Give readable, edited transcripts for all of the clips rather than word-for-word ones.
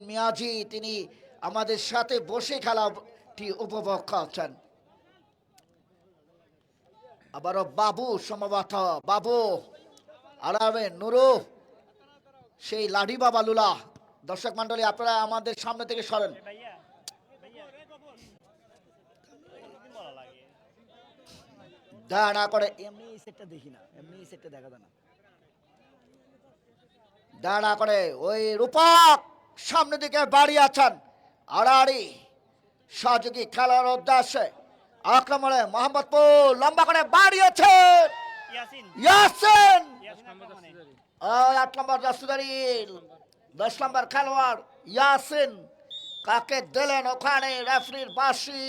মিয়াজি তিনি আমাদের সাথে বসে খেলাটি উপভোগ করছেন। আবারও বাবু সম্ভবত বাবু আরামে নুরু সেই লাডি বাবা লুলা। দর্শক মন্ডলী আপনারা আমাদের সামনে থেকে সরেন। দাঁড়া করে এমনি সেটটা দেখি না, এমনি সেটটা দেখা যায় না। দাঁড়া করে ওই রূপক সামনের দিকে বাড়ি আছেন। আড়াআড়ি সহযোগী খেলার উদ্দেশ্যে আক্রমণে মোহাম্মদপুর লম্বা করে বাড়িয়েছে ইয়াসিন। 8 নম্বর জার্সিধারী 10 নম্বর খেলোয়াড় ইয়াসিন কাকে দিলেন ওখানে রেফারির বাঁশি।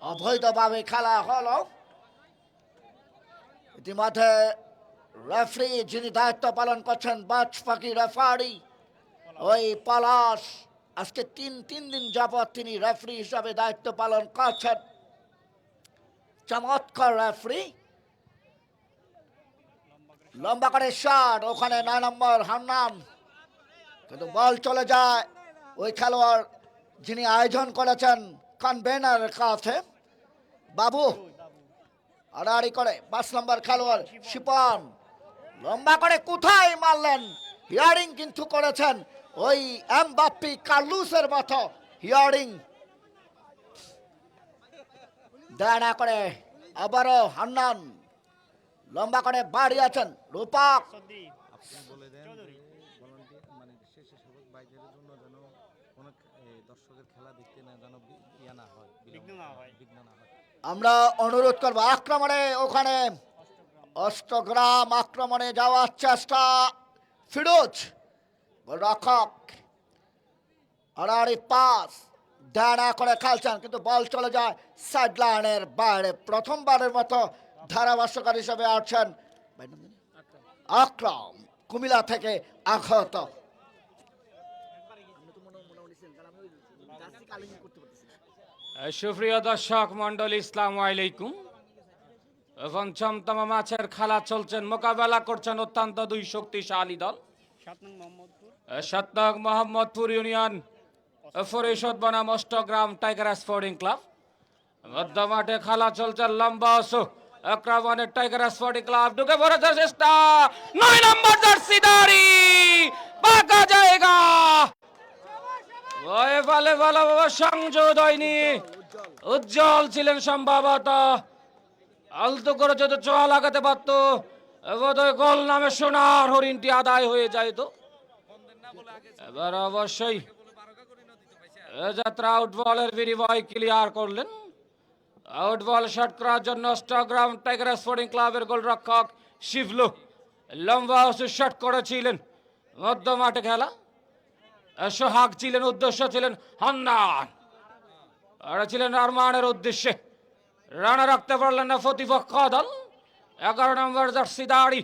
অবৈধভাবে খেলা হলো। ইতিমধ্যে রেফারি যিনি দায়িত্ব পালন করছেন বাজ পাখি রেফারি ওই পলাশ আজকে তিন দিন যাবৎ তিনি রেফারি হিসাবে দায়িত্ব পালন করছেন। চমৎকার রেফারি। লম্বা করে শট ওখানে 9 নম্বর হান্নান, কিন্তু বল চলে যায় ওই খেলোয়াড় যিনি আয়োজন করেছেন কনভেনার কাছে বাবু। আড়াআড়ি করে 5 নম্বর খেলোয়াড় শিপন লম্বা করে কোথায় মারলেন। হিয়ারিং কিন্তু করেছেন ওই এমবাপ্পি কার্লুসের মতো হিয়ারিং। দাঁড়া করে আবারও হান্নান লম্বা করে বাড়ি আছেন রূপক। আমরা অনুরোধ করবো আক্রমণে ওখানে অষ্টগ্রাম আক্রমণে যাওয়ার চেষ্টা ফিরোজ রক্ষক আড়াআড়ি পাস দাঁড়া করে খেলছেন, কিন্তু বল চলে যায় সাইড লাইনের বাইরে। প্রথমবারের মতো ধারাভাষ্যকার হিসেবে আছেন আকরাম কুমিল্লা থেকে আঘাত। সুপ্রিয় দর্শক মন্ডলী আসসালামু আলাইকুম। পঞ্চমতম ম্যাচের খেলা চলছেন, মোকাবেলা করছেন অত্যন্ত দুই শক্তিশালী দল। 7 নং মোহাম্মদপুর ইউনিয়ন পরিষদ বনাম অষ্টগ্রাম টাইগার স্পোর্টিং ক্লাব। মধ্য মাঠে খেলা চলছে, লম্বা আক্রমণের টাইগার স্পোর্টিং ক্লাব ঢুকে পড়েছে চেষ্টা 9 নম্বর জার্সিধারী পাকা জায়গা ওই বলে ভালো সংযোগ হয়নি। উজ্জ্বল ছিলেন সম্ভবত, আলতো করে যদি চোয়া লাগাতে পারতো বোধহয় গোল নামে সোনার হরিণটি আদায় হয়ে যাইতো। এবার অবশ্যই যাত্রা আউটবলের বিনিময় ক্লিয়ার করলেন। আউটবল শট করার জন্য অষ্টগ্রাম টাইগার স্পোর্টিং ক্লাবের গোলরক্ষক শিবলু লম্বা শট করেছিলেন। মধ্য মাঠে খেলা সোহাগ ছিলেন, উদ্দেশ্য ছিলেন হান্নান, আর ছিলেন আরমানের উদ্দেশ্যে। রানা রাখতে পারলেন না প্রতিপক্ষ দল। 11 নম্বর জার্সিধারী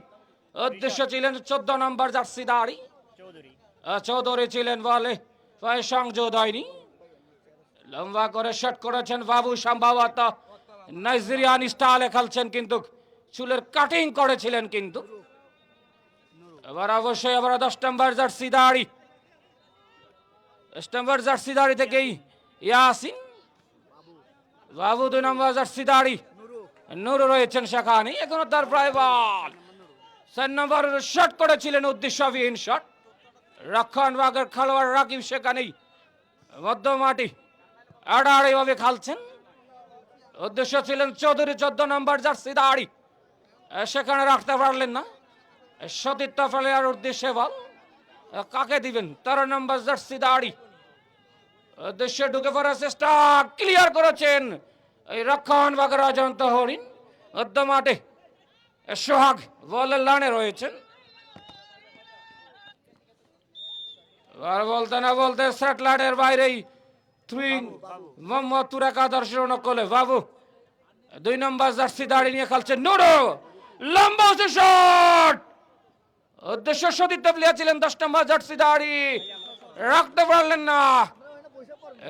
উদ্দেশ্য ছিলেন 14 নম্বর জার্সিধারী চৌধুরী ছিলেন, বলে সংযোগ হয়নি। লম্বা করে শট করেছেন বাবু, সম্ভবত নাইজেরিয়ান স্টাইলে খেলছেন, কিন্তু চুলের কাটিং করেছিলেন। কিন্তু এবার অবশ্যই আবার 10 নম্বর জার্সিধারী থেকেই ইয়াসিন বাবু, 2 নম্বর জার্সিধারী নুরু রয়েছেন সেখানে। এখনো তার প্রায় বল 4 নম্বর শট করেছিলেন উদ্দেশ্যবিহীন শট। রক্ষণভাগের খেলোয়াড় রাকিব সেখানেই মধ্য মাটি আড়াআড়ি ভাবে খেলছেন। উদ্দেশ্য ছিলেন চৌধুরী 14 নম্বর জার্সিধারী, সেখানে রাখতে পারলেন না। সতীর্থ প্লেয়ার উদ্দেশ্যে বল কাকে দিবেন। 13 নম্বর জার্সিধারী উদ্দেশ্যে ঢুকে পড়ার চেষ্টা ক্লিয়ার করেছেন এই রক্ষণভাগের অজন্ত হরিণ। মধ্য মাঠে সোহাগ বলের লাইনে রয়েছেন। বলতে না বলতে স্যাটেলাইটের বাইরেই মোহাম্মদ তুরাকা দর্শন করলে বাবু 2 নম্বর জার্সিধারী নিয়ে খেলছেন নুরু লম্বা শট। উদ্দেশ্য সতীর্থ প্লেয়ার ছিলেন 10 নম্বর জার্সিধারী, রাখতে পারলেন না।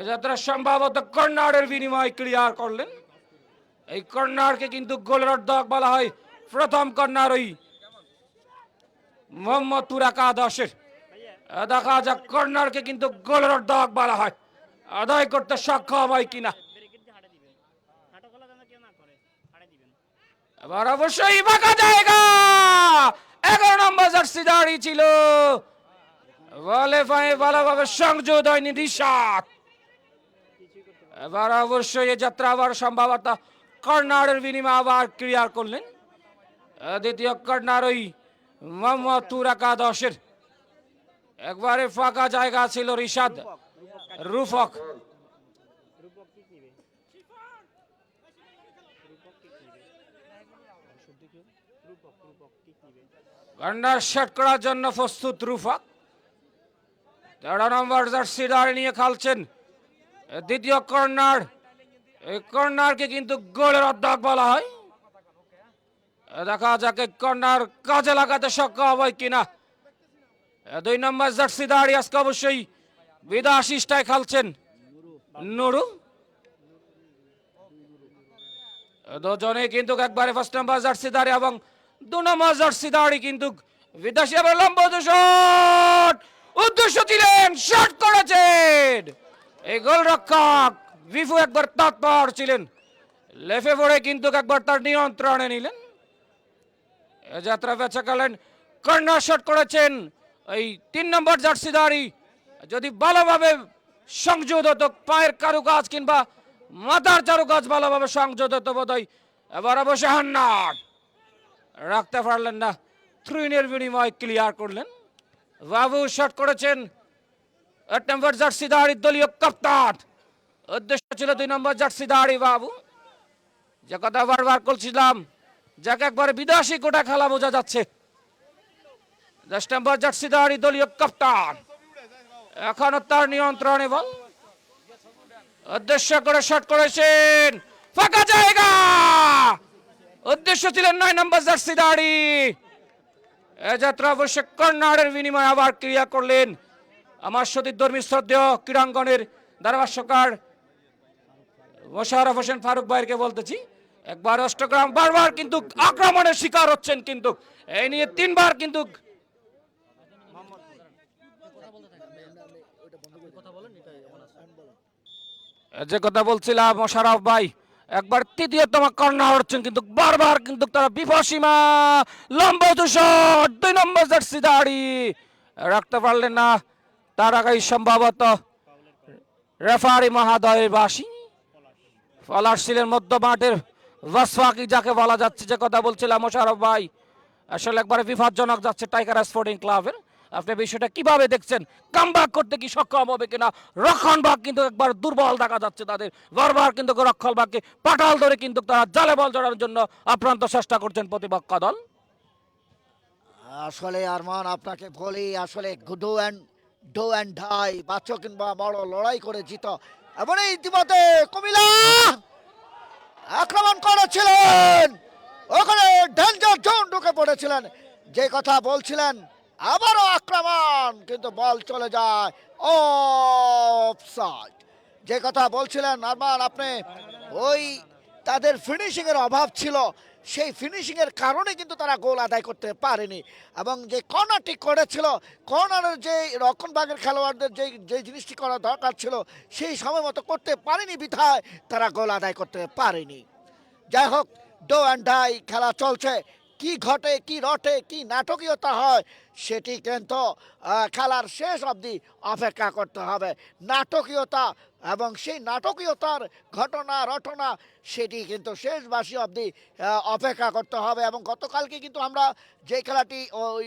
যাত্রা সম্ভবত কর্নারের বিনিময় ক্লিয়ার করলেন। এই কর্নারকে কিন্তু গোলের অর্ধক বলা হয়। প্রথম কর্নার ওই মোহাম্মদ তুরাকা দাসের। দেখা যাক কর্নারকে কিন্তু গোলের দাগ বলা হয়, আদায় করতে সক্ষম হয় কিনা। এবার অবশ্যই ফাঁকা জায়গা, 11 নম্বর জার্সি দাঁড়িয়ে ছিল, বলে ভালোভাবে সংযোগ হয়নি রিশাদ। এবার অবশ্যই এই যাত্রা আবার সম্ভবত কর্নারের বিনিময়ে আবার ক্লিয়ার করলেন। দ্বিতীয় কর্নার ওই মোহাম্মদ তুরাকা দশের, একবারে ফাঁকা জায়গা ছিল রিশাদ রুফক। কর্নার শট করার জন্য প্রস্তুত রুফক। 13 নম্বর জার্সি দাঁড়িয়ে নিয়ে খেলছেন দ্বিতীয় কর্নার। এই কর্নারকে কিন্তু গোলের অর্ধেক বলা হয়। দেখা যাক কর্নার কাজে লাগাতে সক্ষম হয় কিনা। 2 নম্বর জার্সি দাঁড়িয়ে আজকে অবশ্যই বিদায় শিষ্টায় খেলছেন নুরু। দুজনে কিন্তু একবারে ফার্স্ট নাম্বার জার্সি দাঁড়িয়ে এবং 2 নম্বর জার্সি দাঁড়িয়ে কিন্তু বিদেশি আবার লম্বা শট, উদ্দেশ্য ছিলেন, শট করেছেন এই গোলরক্ষক ভিফু, একবার তৎপর ছিলেন, লেফে পড়ে কিন্তু একবার তার নিয়ন্ত্রণে নিলেন। যাত্রা বেঁচে গেলেন, কর্নার শট করেছেন এই 3 নম্বর জার্সি দাঁড়িয়ে। যদি ভালোভাবে সংযোগ হতো, পায়ের কারুকাজ কিংবা মাথার চারুকাজ ভালোভাবে সংযোগ হতো বোধহয়। এবার অবশ্য হান্নান রাখতে পারলেন না, থ্রুইনের বিনিময় ক্লিয়ার করলেন। বাবু শট করেছেন 8 নম্বর জার্সি দাঁড়ি দলীয় কাপ্তান, উদ্দেশ্য ছিল 2 নম্বর জার্সি দাঁড়ি বাবু। যে কথা বারবার বলছিলাম, যাকে একবার বিদেশি কোটা খেলা বোঝা যাচ্ছে। 10 নম্বর জার্সি দাঁড়ি দলীয় কাপ্তান, এখনো তার নিয়ন্ত্রণে বল, উদ্দেশ্য করে শট করেছেন, ফাঁকা জায়গা, উদ্দেশ্য ছিলেন 9 নম্বর জার্সি দাঁড়ি। এ যাত্রা অবশ্য কর্নারের বিনিময়ে আবার ক্রিয়া করলেন আমার সতীর্ধর্মী শ্রদ্ধেয় ক্রীড়াঙ্গনের ধারাভাষ্যকার মোশাররফ হোসেন ফারুক ভাইকে বলতেছি, একবার অষ্টগ্রাম বারবার কিন্তু আক্রমণের শিকার হচ্ছেন, কিন্তু এই নিয়ে 3 বার কিন্তু যে কথা বলছিলাম মোশাররফ ভাই, একবার তৃতীয়তম কর্নার হচ্ছেন কিন্তু বারবার কিন্তু তারা বিপসীমা লম্বা শট, 2 নম্বর জার্সি দাঁড়ি রাখতে পারলেন না। তার আগেই সম্ভবত রেফারি মহাদয়ের বাসী ফলার ছিলেন মধ্য মাঠের ওয়াসফাকি যাকে বলা যাচ্ছে, যে কথা বলছিলাম মোশাররফ ভাই, আসলে একবারে বিপজ্জনক যাচ্ছে টাইগার স্পোর্টিং ক্লাবের। আপনি বিষয়টা কিভাবে দেখছেন? কামব্যাক করতে কি সক্ষম হবে কিনা? রক্ষণভাগ কিন্তু একবার দুর্বল দেখা যাচ্ছে তাদের, বারবার কিন্তু রক্ষণভাগকে পাটাল ধরে কিন্তু তারা জালে বল জড়ানোর জন্য আপ্রান্ত চেষ্টা করছেন প্রতিপক্ষ দল। আসলে আরমান আপনাকে বলি, আসলে ডো অ্যান্ড ডাই, বাচ্চ কিংবা বড় লড়াই করে জিত। এবং ইতিমধ্যে কুমিল্লা আক্রমণ করেছিলেন, ওখানে ডেঞ্জার জোন ঢুকে পড়েছিলেন, যে কথা বলছিলেন আবারও আক্রমণ, কিন্তু বল চলে যায় অফসাইড। যে কথা বলছিলেন আরমান আপনি, ওই তাদের ফিনিশিং এর অভাব ছিল, সেই ফিনিশিং এর কারণে কিন্তু তারা গোল আদায় করতে পারেনি। এবং যে কর্নারটি করেছিল, কর্নারের যে রক্ষণভাগের খেলোয়াড়দের যে জিনিসটি করা দরকার ছিল সেই সময় মতো করতে পারেনি বিধায় তারা গোল আদায় করতে পারেনি। যাই হোক, ডো অ্যান্ড ডাই খেলা চলছে, কি ঘটে কি রটে কি নাটকীয়তা হয় সেটি কিন্তু খেলার শেষ অবধি অপেক্ষা করতে হবে। নাটকীয়তা এবং সেই নাটকীয়তার ঘটনা রটনা সেটি কিন্তু শেষবাসী অবধি অপেক্ষা করতে হবে। এবং গতকালকে কিন্তু আমরা যে খেলাটি ওই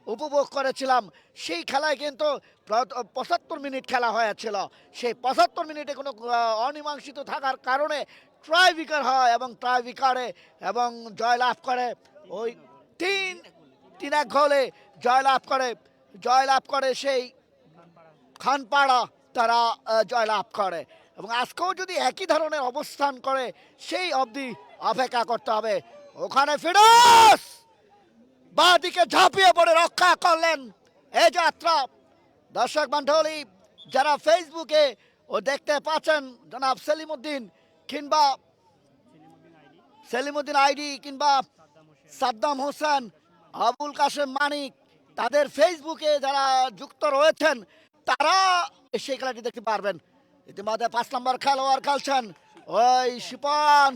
উপভোগ করেছিলাম, সেই খেলায় কিন্তু 75 মিনিট খেলা হয়েছিল। সেই 75 মিনিটে কোনো অমীমাংসিত থাকার কারণে ট্রাইব্রেকার হয় এবং ট্রাইব্রেকারে এবং জয়লাভ করে ওই 3-1 গোলে জয়লাভ করে সেই খানপাড়া, তারা জয়লাভ করে। এবং আজকেও যদি একই ধরনের অবস্থান করে সেই অবধি অপেক্ষা করতে হবে। ওখানে ফিরোজ বাঁ দিকে ঝাঁপিয়ে পড়ে রক্ষা করলেন এই যাত্রা। দর্শক মণ্ডলী যারা ফেসবুকে ও দেখতে পাচ্ছেন, জনাব সেলিমউদ্দিন আইডি কিংবা সাদ্দাম হোসেন, আবুল কাশেম মানিক, তাদের ফেসবুকে যারা যুক্ত রয়েছেন তারা সেই খেলাটি দেখতে পারবেন। ইতিমধ্যে 5 নম্বর খেলোয়াড় খেলছেন ওই শিপন,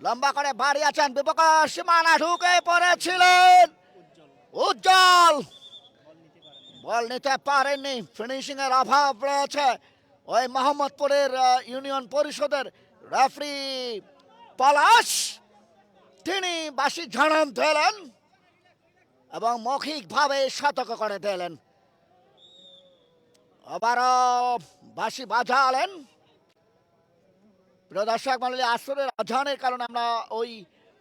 লম্বা করে বাড়ি আছেন, বিপক্ষ সীমানা ঢুকে পড়েছিলেন উজ্জ্বল, বল নিতে পারেননি, ফিনিশিং এর অভাব রয়েছে ওই মোহাম্মদপুরের ইউনিয়ন পরিষদের রেফারি পলাশ, তিনি বাঁশি ঝাড়ন দিলেন এবং মৌখিকভাবে সতর্ক করে দিলেন। আবারও বাঁশি বাজালেন। প্রিয় দর্শক মণ্ডলী, আসরের আজানের কারণে আমরা ওই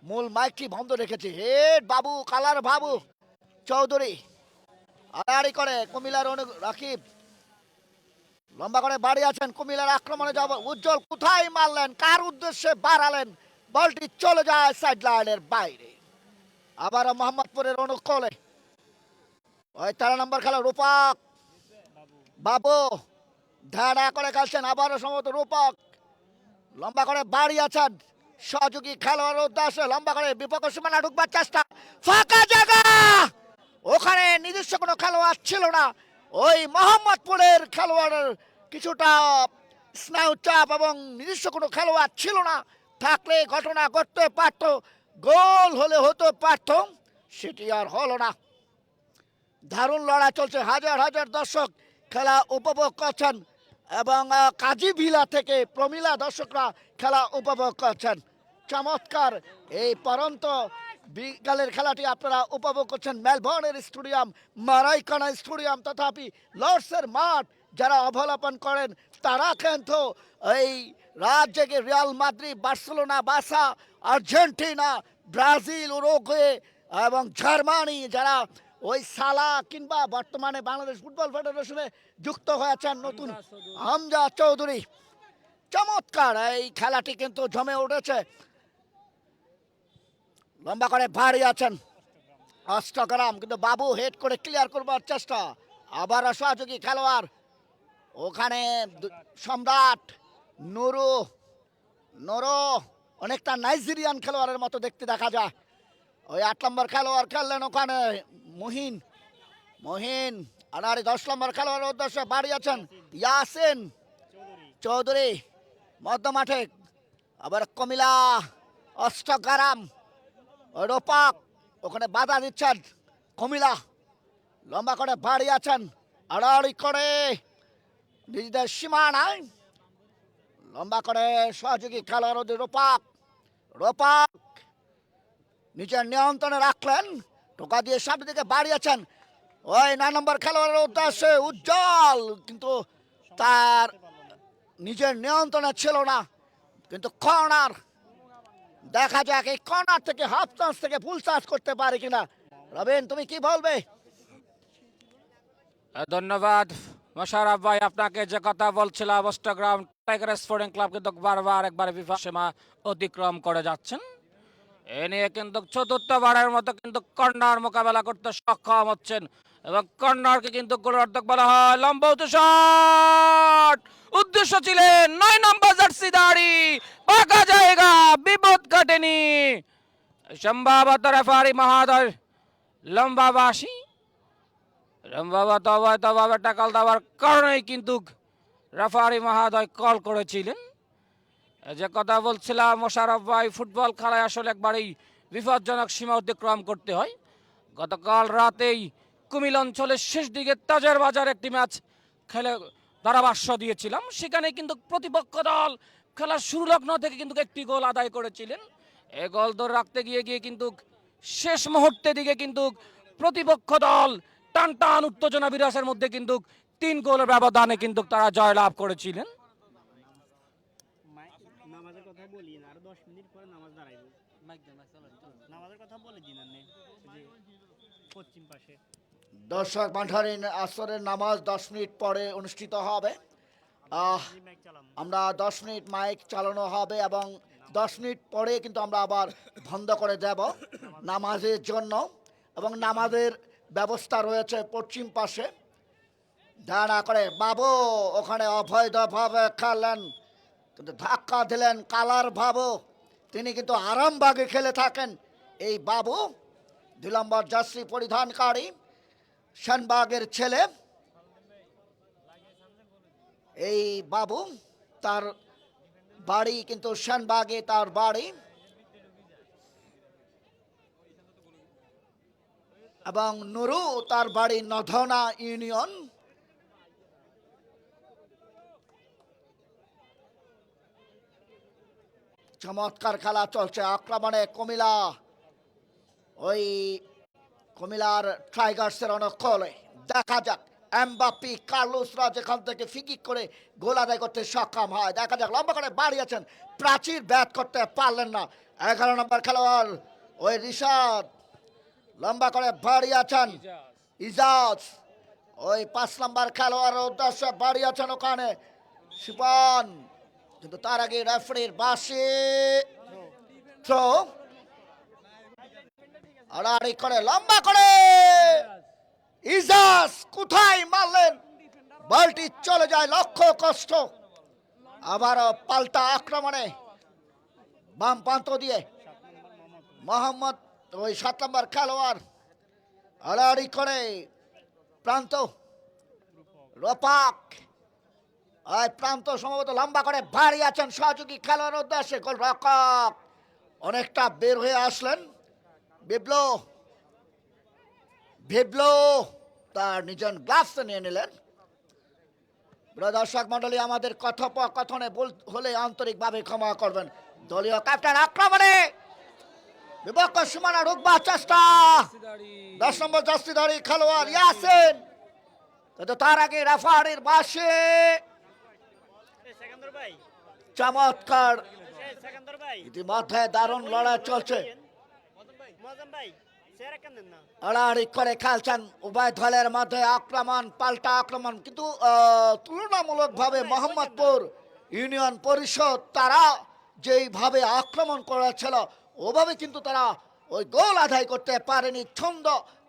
মূল মাইকটি বন্ধ রেখেছি। হেড বাবু, কালার বাবু চৌধুরী আড়াআড়ি করে কুমিল্লার রাকিব, লম্বা করে বাড়ি আছেন, কুমিল্লার আক্রমণে যাব, উজ্জ্বল কোথায় মারলেন, কার উদ্দেশ্যে বাড়ালেন, বলটি চলে যায় সাইড লাইনের বাইরে। আবারও মোহাম্মদপুরের অনুকূলে ওই 13 নম্বর খেলা রূপক বাবু ধারা করে খেলছেন, আবারও সম্ভবত রূপক, লম্বা করে বাড়ি আছেন, সহযোগী খেলোয়াড়ের উদ্দেশ্যে লম্বা করে বিপক্ষ সীমানা ঢুকবার চেষ্টা, ফাঁকা জায়গা, ওখানে নিজস্ব কোনো খেলোয়াড় ছিল না। ওই মোহাম্মদপুরের খেলোয়াড়ের কিছুটা স্নায়ু চাপ এবং নিজস্ব কোনো খেলোয়াড় ছিল না, থাকলে ঘটনা ঘটতে পারত, গোল হলে হতে পারত, সেটি আর হলো না। দারুণ লড়াই চলছে, হাজার হাজার দর্শক খেলা উপভোগ করছেন এবং কাজী ভিলা থেকে প্রমিলা দর্শকরা খেলা উপভোগ করছেন। চমৎকার এই পরন্ত বিকালের খেলাটি আপনারা উপভোগ করছেন মেলবোর্নের স্টেডিয়াম, মারাইকানা স্টেডিয়াম, তথাপি লর্ডসের মাঠ যারা অবলোকন করেন তারা কিন্তু এই রাত জেগে Real Madrid, Barcelona, Barca, Argentina, Brazil, Uruguay এবং জার্মানি যারা ওই সালা কিংবা বর্তমানে বাংলাদেশ ফুটবল ফেডারেশনে যুক্ত হয়েছেন নতুন হামজা চৌধুরী, চমৎকার এই খেলাটি কিন্তু জমে উঠেছে। লম্বা করে ভারী আছেন অষ্টগ্রাম, কিন্তু বাবু হেড করে ক্লিয়ার করবার চেষ্টা, আবার সহযোগী খেলোয়াড় ওখানে সম্রাট নুরু, নুরু অনেকটা নাইজেরিয়ান খেলোয়াড়ের মতো দেখতে দেখা যায়। ওই 8 নম্বর খেলোয়াড় খেললেন ওখানে মহিন, মহিন আর 10 নম্বর খেলোয়াড়ের উদ্দেশ্যে বাড়ি আছেন ইয়াসিন চৌধুরী মধ্য মাঠে, আবার কমিলা অষ্টগ্রাম রূপক ওখানে বাধা দিচ্ছেন, কমিলা লম্বা করে বাড়ি আছেন, আড়াআড়ি করে নিজেদের সীমানায় লম্বা করে সহযোগী খেলোয়াড় রূপক, রূপক নিজের নিয়ন্ত্রণে রাখলেন, টোকা দিয়ে সামনের দিকে বাড়ি আছেন ওই 9 নম্বর খেলোয়াড়ের উদ্দেশ্যে উজ্জ্বল, কিন্তু তার নিজের নিয়ন্ত্রণে ছিল না, কিন্তু কর্নার, দেখা যাক এই কর্নার থেকে হাফ চান্স থেকে ফুল চান্স করতে পারে কিনা। রবিন, তুমি কি বলবে? ধন্যবাদ মোশাররফ ভাই, আপনাকে যে কথা বলছিলাম, অষ্টগ্রাম টাইগার স্পোর্টিং ক্লাব কিন্তু বারবার একবার বিপদ সীমা অতিক্রম করে যাচ্ছেন। এ নিয়ে কিন্তু চতুর্থবারের মতো কিন্তু কর্নার মোকাবেলা করতে সক্ষম হচ্ছেন এবং কর্নারকে কিন্তু গোলের অর্ধেক বলা হয়। লম্বা শট, উদ্দেশ্য ছিলেন 9 নম্বর জার্সি দাড়ি, পাকা জায়গা, বিপদ কাটেনি, সম্ভবত রেফারি মহোদয় লম্বা বাঁশি, সম্ভবত অবৈধভাবে টাকাল দেওয়ার কারণেই কিন্তু রেফারি মহোদয় কল করেছিলেন। যে কথা বলছিলাম মোশাররফ ভাই, ফুটবল খেলায় আসলে একবারেই বিপজ্জনক সীমা অতিক্রম করতে হয়। গতকাল রাতেই কুমিল্লা অঞ্চলের শেষ দিকে তাজের বাজার একটি ম্যাচ খেলে ধারাভাষ্য দিয়েছিলাম, সেখানে কিন্তু প্রতিপক্ষ দল খেলার শুরু লগ্ন থেকে কিন্তু একটি গোল আদায় করেছিলেন। এই গোল ধরে রাখতে গিয়ে কিন্তু শেষ মুহূর্তে দিকে কিন্তু প্রতিপক্ষ দল টান টান উত্তেজনা বিরাসের মধ্যে কিন্তু 3 গোলের ব্যবধানে কিন্তু তারা জয়লাভ করেছিলেন। নামাজের কথা বলি না, আর 10 মিনিট পরে নামাজ দাঁড়াইব, নামাজের কথা বলে দিন না, যে পশ্চিম পাশে দর্শক মাঠারিন আসরের নামাজ 10 মিনিট পরে অনুষ্ঠিত হবে। আমরা 10 মিনিট মাইক চালানো হবে এবং 10 মিনিট পরে কিন্তু আমরা আবার বন্ধ করে দেব নামাজের জন্য, এবং নামাজের ব্যবস্থা রয়েছে পশ্চিম পাশে। দাঁড়া করে বাবু ওখানে অবৈধভাবে খেললেন, কিন্তু ধাক্কা দিলেন কালার বাবু, তিনি কিন্তু আরামবাগে খেলে থাকেন। এই বাবু 2 নম্বর জার্সি পরিধানকারী, সেনবাগের ছেলে এই বাবু, তার বাড়ি কিন্তু সেনবাগে তার বাড়ি, এবং নুরু তার বাড়ি নধনা ইউনিয়ন। চমৎকার খেলা চলছে, আক্রমণে কুমিল্লা, ওই কুমিল্লার টাইগার্সের অনুকূলে। দেখা যাক এমবাপ্পি কার্লোসরা যেখান থেকে ফিকিক করে গোল আদায় করতে সক্ষম হয়। দেখা যাক, লম্বা করে বাড়িয়েছেন, প্রাচীর ব্যাট করতে পারলেন না। 11 নম্বর খেলোয়াড় ওই রিশাদ লম্বা করে বাড়িয়েছেন। ইজাজ ওই 5 নম্বর খেলোয়াড়ের উদ্দেশ্যে বাড়িয়েছেন ওখানে শিপন, কিন্তু তার আগে রেফারির বাঁশি থ্রো। আড়াআড়ি করে লম্বা করে ইজাজ কোথায় মারলেন, বলটি চলে যায় লক্ষ্য কষ্ট। আবারও পাল্টা আক্রমণে বাম প্রান্ত দিয়ে মোহাম্মদ ওই 7 নম্বর খেলোয়াড় আড়াআড়ি করে প্রান্ত রোপাক, ওই প্রান্ত সম্ভবত লম্বা করে বাড়িয়েছেন সহযোগী খেলোয়াড়ের উদ্দেশ্যে। গোলরক্ষক অনেকটা বের হয়ে আসলেন, ভিবলো তার নিজের গ্লাভস নিয়ে নিলেন। প্রিয় দর্শক মন্ডলী, আমাদের কথোপকথনে ভুল হলে আন্তরিকভাবে ক্ষমা করবেন। দলীয় ক্যাপ্টেন আক্রমণে বিপক্ষ সীমানা ঢুকবার চেষ্টা, 10 নম্বর জার্সিধারী খেলোয়াড় ইয়াসিন, কিন্তু তার আগে রেফারির বাঁশি। চমৎকার, ইতিমধ্যে দারুণ লড়াই চলছে, আড়াআড়ি করে খেলছেন উভয় দলের মধ্যে, আক্রমণ পাল্টা আক্রমণ। কিন্তু তুলনামূলকভাবে মোহাম্মদপুর ইউনিয়ন পরিষদ তারা যেইভাবে আক্রমণ করেছিল ওভাবে কিন্তু তারা ওই গোল আদায় করতে পারেনি, ছন্দ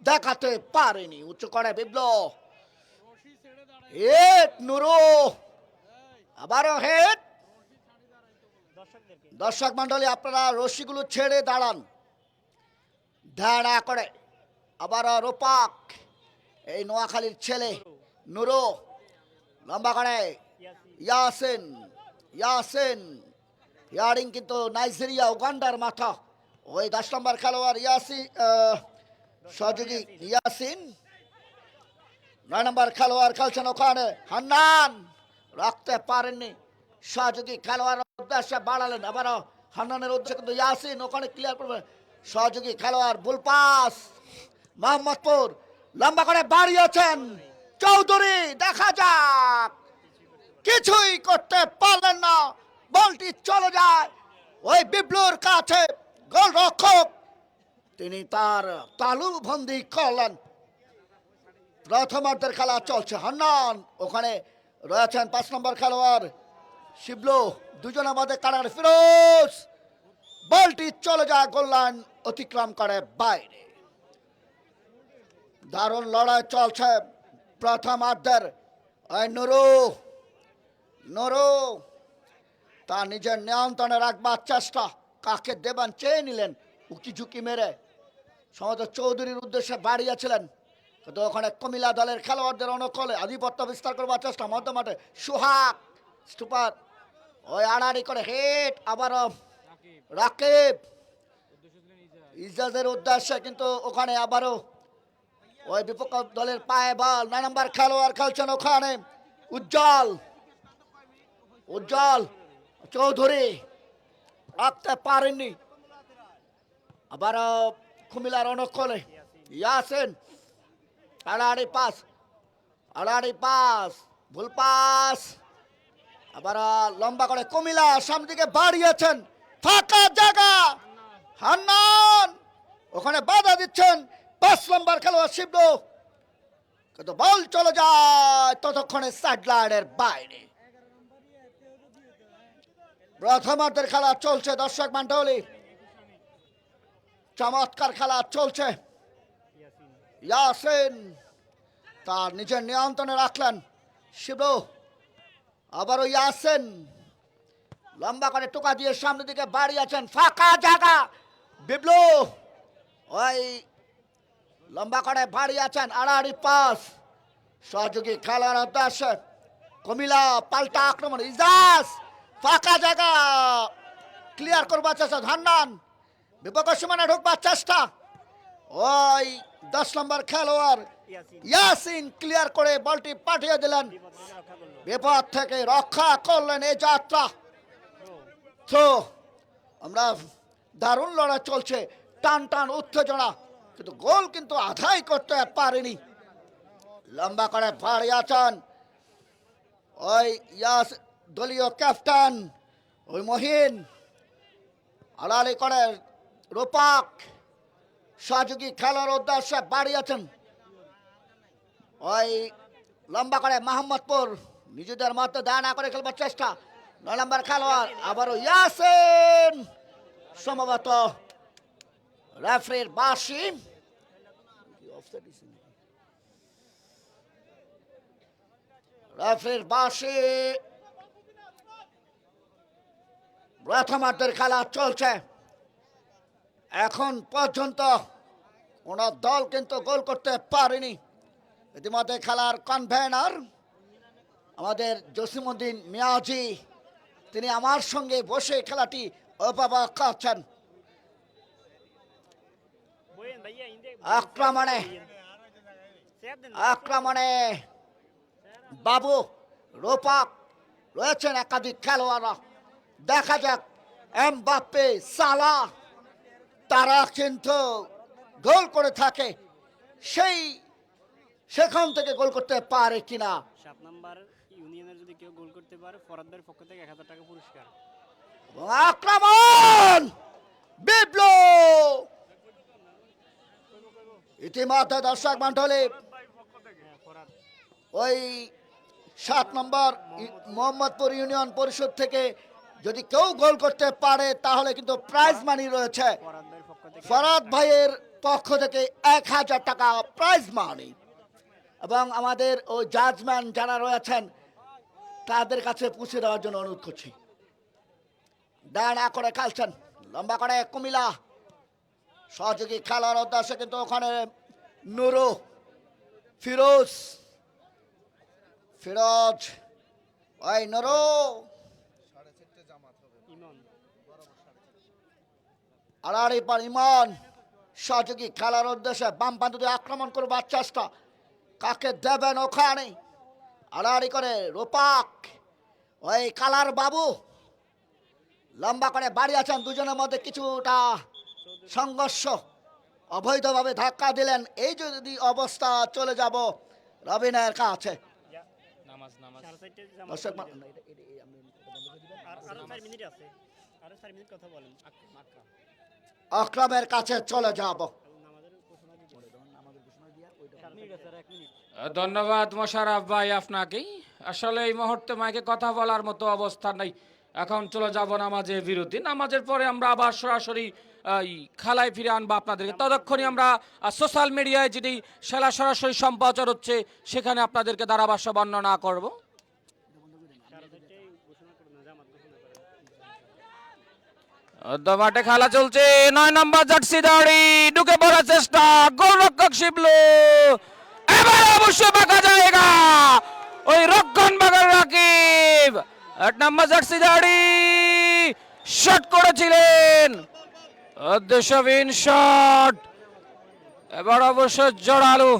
দেখাতে পারেনি। উচ্চ করে বিপ্লব, হেড নুরু, আবারও হেড। দর্শক মন্ডলী, আপনারা রশিগুলো ছেড়ে দাঁড়ান, ধাড়া করে। আবারও রূপাক, এই নোয়াখালীর ছেলে নুরু, লম্বা করে ইয়াসিন, ইয়ারিং কিন্তু নাইজেরিয়া উগান্ডার মাথা, ওই 10 নম্বর খেলোয়াড় সহযোগী ইয়াসিন। 9 নম্বর খেলোয়াড় খেলছেন ওখানে হান্নান, রাখতে পারেননি, সহযোগী খেলোয়াড় উদ্দেশ্যে বাড়ালেন। আবারও হান্নানের উদ্দেশ্যে কিন্তু ইয়াসিন ওখানে ক্লিয়ার করবে, সহযোগী খেলোয়াড় বুল পাস। মোহাম্মদপুর লম্বা করে বাড়িয়েছেন চৌধুরী, দেখা যাক কিছুই করতে পারলেন না, বলটি চলে যায় ওই বিপ্লুর কাছে। গোলরক্ষক তিনি তার তালু বন্দি করলেন। প্রথমার্ধের খেলা চলছে, হান্নান ওখানে রয়েছেন 5 নম্বর খেলোয়াড় শিবলু, দুজনের মধ্যে কারার ফিরোজ, বলটি চলে যায় গোল লাইন অতিক্রম করে বাইরে। দারুণ লড়াই চলছে প্রথমার্ধের। নুরু তার নিজের নিয়ন্ত্রণে রাখবার চেষ্টা, কাকে দেবেন চেয়ে নিলেন, উকি ঝুঁকি মেরে সম্ভবত চৌধুরীর উদ্দেশ্যে বাড়িয়েছিলেন, কিন্তু ওখানে কুমিল্লা দলের খেলোয়াড়দের অনুকূলে আধিপত্য বিস্তার করবার চেষ্টা। মধ্য মাঠে সুহাগ স্টুপার, ওই আড়াআড়ি করে হেড, আবারও রাকিব ইজাজের উদ্দেশ্যে, কিন্তু ওখানে আবারও ওই বিপক্ষ দলের পায়ে বল। 9 নম্বর খেলোয়াড় খেলছেন ওখানে উজ্জ্বল চৌধুরী, রাখতে পারেননি। আবারও কুমিল্লার অনুকূলে ইয়াসিন, আড়াআড়ি পাস, ভুল পাস। আবার লম্বা করে কুমিল্লা সামনে দিকে বাড়িয়েছেন, ফাঁকা জায়গা, হান্নান ওখানে বাধা দিচ্ছেন 5 নম্বর খেলোয়াড় শিবলু, কিন্তু বল চলে যায় ততক্ষণে সাইড লাইনের বাইরে। প্রথমার্ধের খেলা চলছে দর্শক মন্ডলী, চমৎকার খেলা চলছে। ইয়াসিন তার নিজের নিয়ন্ত্রণে রাখলেন শিবলু, আবারও ইয়াসিন লম্বা করে টোকা দিয়ে সামনের দিকে বাড়িয়েছেন, ফাঁকা জায়গা, বিপ্লু ওই লম্বা করে বাড়িয়েছেন আড়াআড়ি পাস সহযোগী খেলোয়াড় উদ্দেশ্যে কুমিল্লা পাল্টা আক্রমণ ইজাজ ফাঁকা জায়গা ক্লিয়ার করবার চেষ্টা হান্নান বিপক্ষ সীমানা ঢুকবার চেষ্টা ওই 10 নম্বর খেলোয়াড় ইয়াসিন ইয়াসিন ক্লিয়ার করে বলটি পাঠিয়ে দিলেন বিপদ থেকে রক্ষা করলো। বিপদ থেকে রক্ষা করলেন এই যাত্রা তো আমরা দারুণ লড়াই চলছে টান টান উত্তেজনা কিন্তু গোল কিন্তু আদায় করতে পারেনি লম্বা করে বাড়িয়েছেন ওই ইয়াস দলীয় ক্যাপ্টেন ওই মহিন আড়াআড়ি করে রূপক সহযোগী খেলার উদ্দেশ্যে বাড়িয়েছেন ওই লম্বা করে মোহাম্মদপুর নিজেদের মতো দায় না করে খেলবার চেষ্টা 9 নম্বর খেলোয়াড় আবারও ইয়াসিন সম্ভবত রেফারির বাঁশি রেফারির বাঁশি প্রথমার্ধের খেলা চলছে এখন পর্যন্ত কোন দল কিন্তু গোল করতে পারেনি ইতিমধ্যে খেলার কনভেনার আমাদের জসিমউদ্দিন মিয়াজি তিনি আমার সঙ্গে বসে খেলাটি উপভোগ করছেন বইয়েন ভাইয়া ইন্দে আক্রমণে স্যার দেন আক্রমণে বাবু রূপক রয়েছেন একাধিক খেলোয়াড়রা দেখা যাক এমবাপ্পে সালাহ তারা কিন্তু গোল করে থাকে সেখান থেকে গোল করতে পারে কিনা 7 নাম্বার ইউনিয়নের যদি কেউ গোল করতে পারে ফরাদদের পক্ষ থেকে 1000 টাকা পুরস্কার। এবং আক্রমণ বিপ্লব ইতিমধ্যে দর্শক মন্ডলী হ্যাঁ, ফরাদ ওই 7 নম্বর মোহাম্মদপুর ইউনিয়ন পরিষদ থেকে যদি কেউ গোল করতে পারে তাহলে কিন্তু প্রাইজ মানি রয়েছে ফরাদদের পক্ষ থেকে ফরাদ ভাইয়ের পক্ষ থেকে 1000 টাকা প্রাইজ মানি এবং আমাদের ওই জাজম্যান যারা রয়েছেন তাদের কাছে পৌঁছে দেওয়ার জন্য অনুরোধ করছি ডানা করে খেলছেন লম্বা করে কুমিল্লা সহযোগী খেলার উদ্দেশ্যে কিন্তু ওখানে নুরু ফিরোজ ওই নুরু ইমন আড়াআড়ি পর ইমন সহযোগী খেলার উদ্দেশ্যে বাম প্রান্ত দিয়ে আক্রমণ করবার চেষ্টা কাকে দেবেন ওখানে আড়াআড়ি করে রূপক ওই কালার বাবু লম্বা করে বাড়িয়েছেন দুজনের মধ্যে কিছুটা সংঘর্ষ অবৈধভাবে ধাক্কা দিলেন এই যদি অবস্থা চলে যাব রবিনের কাছে নামাজ নামাজ চার সাইডে জামাত দর্শক করে দেন। আরো 4 মিনিট আছে আরো 4 মিনিট কথা বলেন অক্রমের কাছে চলে যাব নামাজের ঘোষণা দিতে ধন্যবাদ মোশাররফ ভাই আপনাকে আসলে এই মুহূর্তে মাইকে কথা বলার মতো অবস্থা নাই এখন চলে যাব নামাজের বিরতি নামাজের পরে আমরা আবার সরাসরি এই খেলায় ফিরে আনবো আপনাদেরকে ততক্ষণে আমরা সোশ্যাল মিডিয়ায় যেটি খেলা সরাসরি সম্প্রচার হচ্ছে সেখানে আপনাদেরকে ধারাভাষ্য বর্ণনা করব মাঠে খেলা চলছে 9 নম্বর জার্সি দাড়ি ঢুকে পড়ার চেষ্টা গোলরক্ষক শিবলু এবার অবশ্য বাঁকা জায়গা ওই রক্ষণ বাগার রাকিব 8 নম্বর জার্সি দাড়ি শট করেছিলেন উদ্দেশ্যহীন শট এবার অবশ্য জোরালো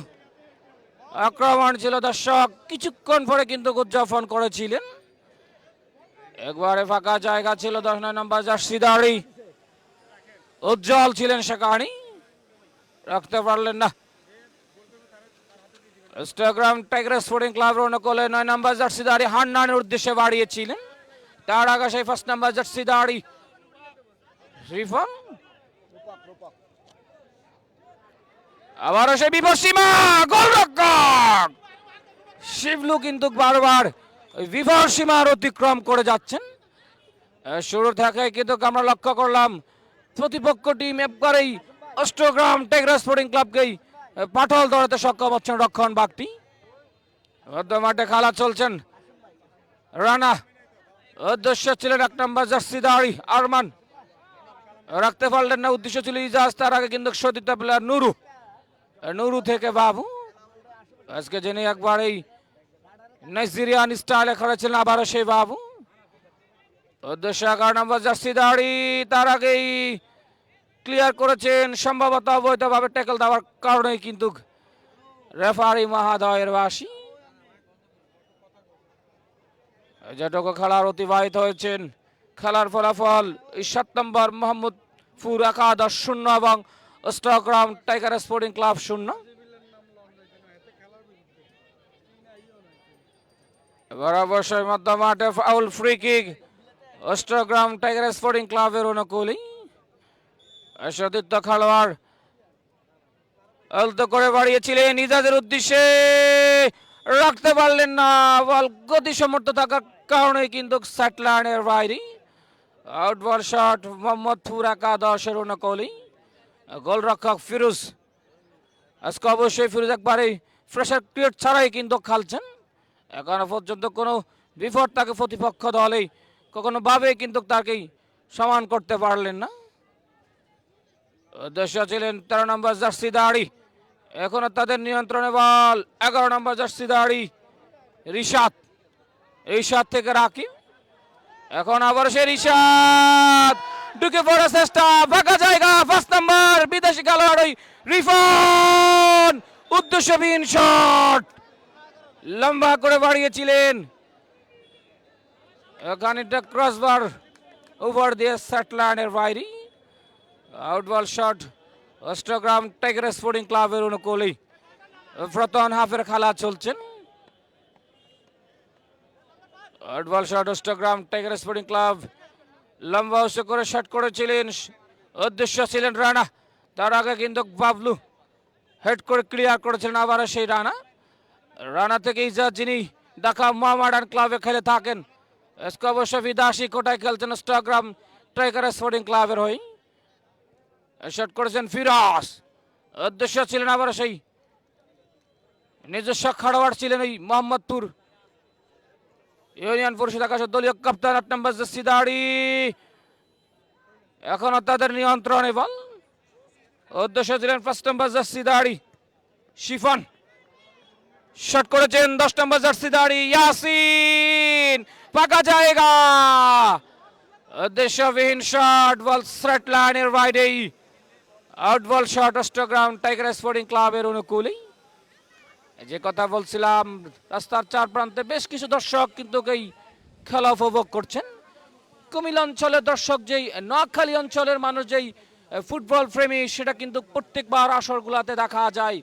আক্রমণ ছিল দর্শক কিছুক্ষণ পরে কিন্তু উদযাপন করেছিলেন একবারে ফাঁকা জায়গা ছিল 10 নম্বর জার্সি দাড়ি উজ্জ্বল ছিলেন সেখানে রাখতে পারলেন না ইনস্টাগ্রাম টাইগার স্পোর্টিং ক্লাব রনকলে 9 নম্বর জার্সি দাড়ি হান্নানের উদ্দেশ্যে বাড়িয়েছিলেন তার আগে সেই 1 নম্বর জার্সি দাড়ি রিফন আবারও সেই বিপসীমা গোলরক্ষক শিবলু কিন্তু বারবার ওই বিভর সীমার অতিক্রম করে যাচ্ছেন শুরু থেকে কিন্তু আমরা লক্ষ্য করলাম প্রতিপক্ষ টিম একবারেই অষ্টগ্রাম টাইগার স্পোর্টিং ক্লাবকেই পাটল ধরাতে সক্ষম হচ্ছেন রক্ষণ বাগটি মধ্য মাঠে খেলা চলছেন রানা উদ্দেশ্য ছিলেন 1 নম্বর জার্সি দাড়ি আরমান রাখতে পারলেন না উদ্দেশ্য ছিল ইজাজ তার আগে কিন্তু সতীর্থ প্লেয়ার নুরু নুরু থেকে বাবু, আজকে যিনি একবার এই নাইজেরিয়ান স্টাইলে খেলেছিলেন, আবারও সেই বাবু। উদ্দেশ্য 11 নম্বর জার্সি দাড়ি, তার আগেই ক্লিয়ার করেছেন, সম্ভবত অবৈধভাবে ট্যাকল দেওয়ার কারণেই কিন্তু রেফারি মহাদয়ের বাসী। যেটুকু খেলার অতিবাহিত হয়েছেন, খেলার ফলাফল 7 নম্বর মোহাম্মদপুর একাদশ 0 এবং স্টকগ্রাম টাইগার স্পোর্টিং ক্লাব 0। এবার অবশ্যই মধ্য মাঠে foul free kick Ashtagram tiger sporting ক্লাবের অনুকূলেই। সতীর্থ খেলোয়াড় আলতো করে বাড়িয়েছিলেন, নিজেদের উদ্দেশ্যে রাখতে পারলেন না, বল গতি সমর্থ থাকার কারণে কিন্তু স্যাটলাইনের বাইরে। আউট বল শট মোহাম্মদপুর একাদশের অনুকূলেই। গোলরক্ষক ফিরোজ, আজকে অবশ্যই ফিরোজ একবারেই প্রেসার ক্রিয়েট ছাড়াই কিন্তু খেলছেন। এখনো পর্যন্ত কোনো বিপদ তাকে প্রতিপক্ষ দলেই কখনো ভাবে কিন্তু তাকেই সমান করতে পারলেন না। উদ্দেশ্য ছিলেন 13 নম্বর জার্সি দাড়ি, এখনো তাদের নিয়ন্ত্রণে বল 11 নম্বর জার্সি দাড়ি রিশাদ, রিশাদ থেকে রাকিব, এখন আবার সে রিশাদ ঢুকে পড়ার চেষ্টা, ফাঁকা জায়গা, 5 নম্বর বিদেশি খেলোয়াড় রিফান, উদ্দেশ্যহীন শট, লম্বা করে বাড়িয়েছিলেন, খানিকটা ক্রসবার ওভার দিয়ে স্যাটলাইনের বাইরে। Out ball shot Ashtagram tiger sporting ক্লাবের অনুকূলেই। প্রথম হাফের খেলা চলছেন। Out ball shot Ashtagram tiger sporting club, লম্বা উঁচু করে শট করেছিলেন, উদ্দেশ্য ছিলেন রানা, তার আগে কিন্তু বাবলু হেড করে ক্লিয়ার করেছিলেন। আবার সেই রানা, রানা থেকে ইজাজ যিনি ঢাকা মোহামেডান ক্লাবে খেলে থাকেন, অবশ্য বিদেশি কোটায় খেলছেন অষ্টগ্রাম টাইগার স্পোর্টিং ক্লাবের হয়ে। শট করেছেন ফিরাজ, উদ্দেশ্য ছিলেন আবার সেই নিজস্ব খেলোয়াড় ছিলেন এই মোহাম্মদপুর ইউনিয়ন পরিষদ আকাশের দলীয় কাপ্তান 8 নম্বর জার্সি দাড়ি, এখনো তাদের নিয়ন্ত্রণে বল। উদ্দেশ্য ছিলেন 5 নম্বর জার্সি দাড়ি শিফন, শট করেছেন 10 নম্বর জার্সি দাড়ি ইয়াসিন, ফাঁকা জায়গা, উদ্দেশ্যহীন শট, বল স্ট্রেট লাইনের বাইরেই। Out ball shot Ashtagram tiger sporting ক্লাবের অনুকূলেই। যে কথা বলছিলাম, রাস্তার চার প্রান্তে বেশ কিছু দর্শক কিন্তু এই খেলা উপভোগ করছেন। কুমিল্লা অঞ্চলের দর্শক যেই, নোয়াখালী অঞ্চলের মানুষ যেই ফুটবল প্রেমী, সেটা কিন্তু প্রত্যেকবার আসরগুলোতে দেখা যায়।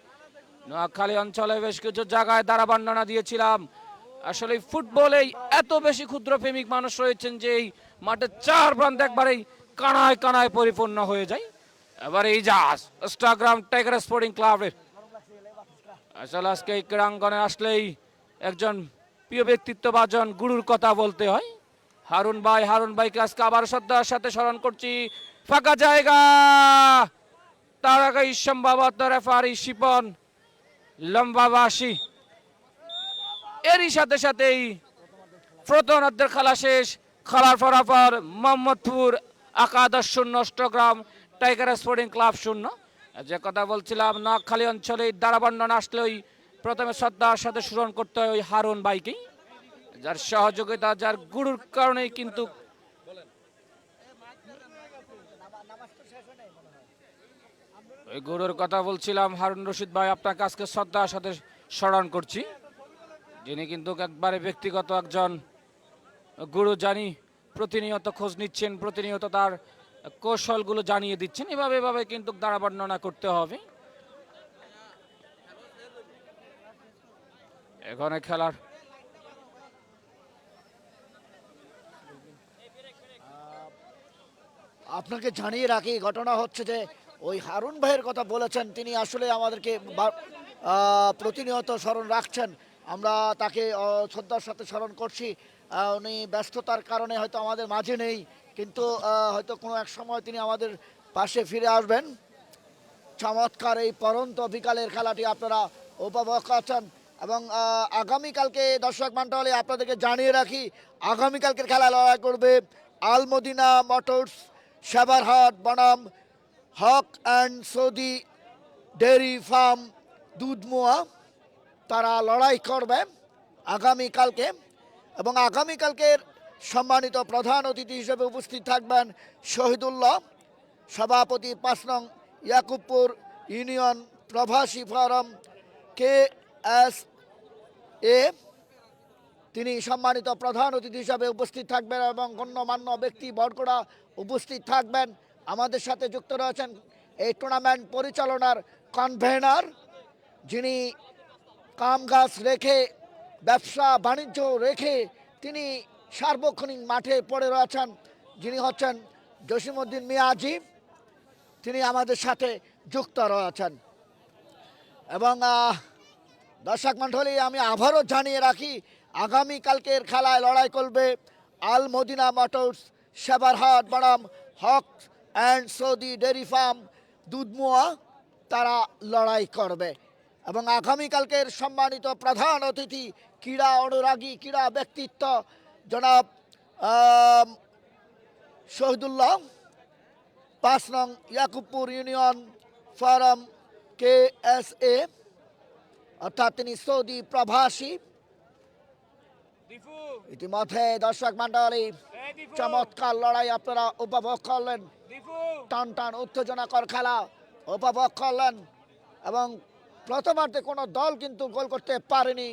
নোয়াখালী অঞ্চলে বেশ কিছু জায়গায় দ্বারা বর্ণনা দিয়েছিলাম, আসলে ফুটবলে এত বেশি ক্ষুদ্র প্রেমিক মানুষ রয়েছেন যে এই মাঠের চার প্রান্ত একবারেই কানায় কানায় পরিপূর্ণ হয়ে যায়। এবার এই জাহাজ অষ্টগ্রাম টাইগার স্পোর্টিং ক্লাবের, আসলে আজকে এই ক্রীড়াঙ্গনে আসলেই একজন প্রিয় ব্যক্তিত্ব বা জন গুরুর কথা বলতে হয়। হারুন ভাই, হারুন ভাইকে আজকে আবার শ্রদ্ধার সাথে স্মরণ করছি। ফাঁকা জায়গা, তার আগে সম্ভবত রেফারি শিপন, লম্বা বাসি, এরই সাথে সাথেই প্রথমার্ধের খেলা শেষ। খেলার ফলাফল মোহাম্মদপুর একাদশ 0, অষ্টগ্রাম টাইগার স্পোর্টিং ক্লাব 0। যে কথা বলছিলাম, নোয়াখালী অঞ্চলে দ্বারাবর্ণনা আসলে ওই প্রথমে শ্রদ্ধার সাথে স্মরণ করতে হয় ওই হারুন ভাইকেই, যার সহযোগিতা, যার গুরুর কারণেই কিন্তু ওই গুরুর কথা বলছিলাম। হারুন রশিদ ভাই, আপনাকে আজকে শ্রদ্ধার সাথে স্মরণ করছি, যিনি কিন্তু একবারে ব্যক্তিগত একজন গুরু, জানি প্রতিনিয়ত খোঁজ নিচ্ছেন, প্রতিনিয়ত তার কৌশলগুলো জানিয়ে দিচ্ছেন। এভাবে এভাবে কিন্তু দ্বারা বর্ণনা করতে হবে। এখানে খেলার আপনাকে জানিয়ে রাখি, ঘটনা হচ্ছে যে ওই হারুন ভাইয়ের কথা বলেছেন, তিনি আসলে আমাদেরকে প্রতিনিয়ত স্মরণ রাখছেন। আমরা তাকে শ্রদ্ধার সাথে স্মরণ করছি। উনি ব্যস্ততার কারণে হয়তো আমাদের মাঝে নেই, কিন্তু হয়তো কোনো এক সময় তিনি আমাদের পাশে ফিরে আসবেন। চমৎকার এই পরন্ত বিকালের খেলাটি আপনারা উপভোগ করছেন। এবং আগামীকালকে দর্শক মণ্ডলী আপনাদেরকে জানিয়ে রাখি, আগামীকালকের খেলা লড়াই করবে আলমদিনা মোটরস, সেবারহাট বনাম Haque and Saudi dairy farm Dudhmoa তারা লড়াই করবে আগামীকালকে। এবং আগামীকালকের সম্মানিত প্রধান অতিথি হিসেবে উপস্থিত থাকবেন শহীদুল্লাহ, সভাপতি 5 নং ইয়াকুবপুর ইউনিয়ন প্রবাসী ফোরাম KSA। তিনি সম্মানিত প্রধান অতিথি হিসাবে উপস্থিত থাকবেন এবং গণ্যমান্য ব্যক্তি বরকরা উপস্থিত থাকবেন। আমাদের সাথে যুক্ত রয়েছেন এই টুর্নামেন্ট পরিচালনার কনভেনার, যিনি কামকাজ রেখে ব্যবসা বাণিজ্য রেখে তিনি সার্বক্ষণিক মাঠে পড়ে রয়েছেন, যিনি হচ্ছেন জসিমউদ্দিন মিয়াজি। তিনি আমাদের সাথে যুক্ত রয়েছেন। এবং দর্শক মণ্ডলী, আমি আবারও জানিয়ে রাখি আগামীকালকের খেলায় লড়াই করবে আল মদিনা মোটরস সেবারহাট বনাম Haque's and Saudi dairy farm Dudhmoa, তারা লড়াই করবে। এবং আগামীকালকের সম্মানিত প্রধান অতিথি ক্রীড়া অনুরাগী ক্রীড়া ব্যক্তিত্ব জনাব শহীদুল্লাহ, 5 নং ইয়াকুবপুর ইউনিয়ন ফোরাম KSA, অর্থাৎ তিনি সৌদি প্রবাসী। ইতিমধ্যে দর্শক মন্ডলী চমৎকার লড়াই আপনারা উপভোগ করলেন, টান টান উত্তেজনাকর খেলা উপভোগ করলেন। এবং প্রথমার্ধে কোনো দল কিন্তু গোল করতে পারেনি,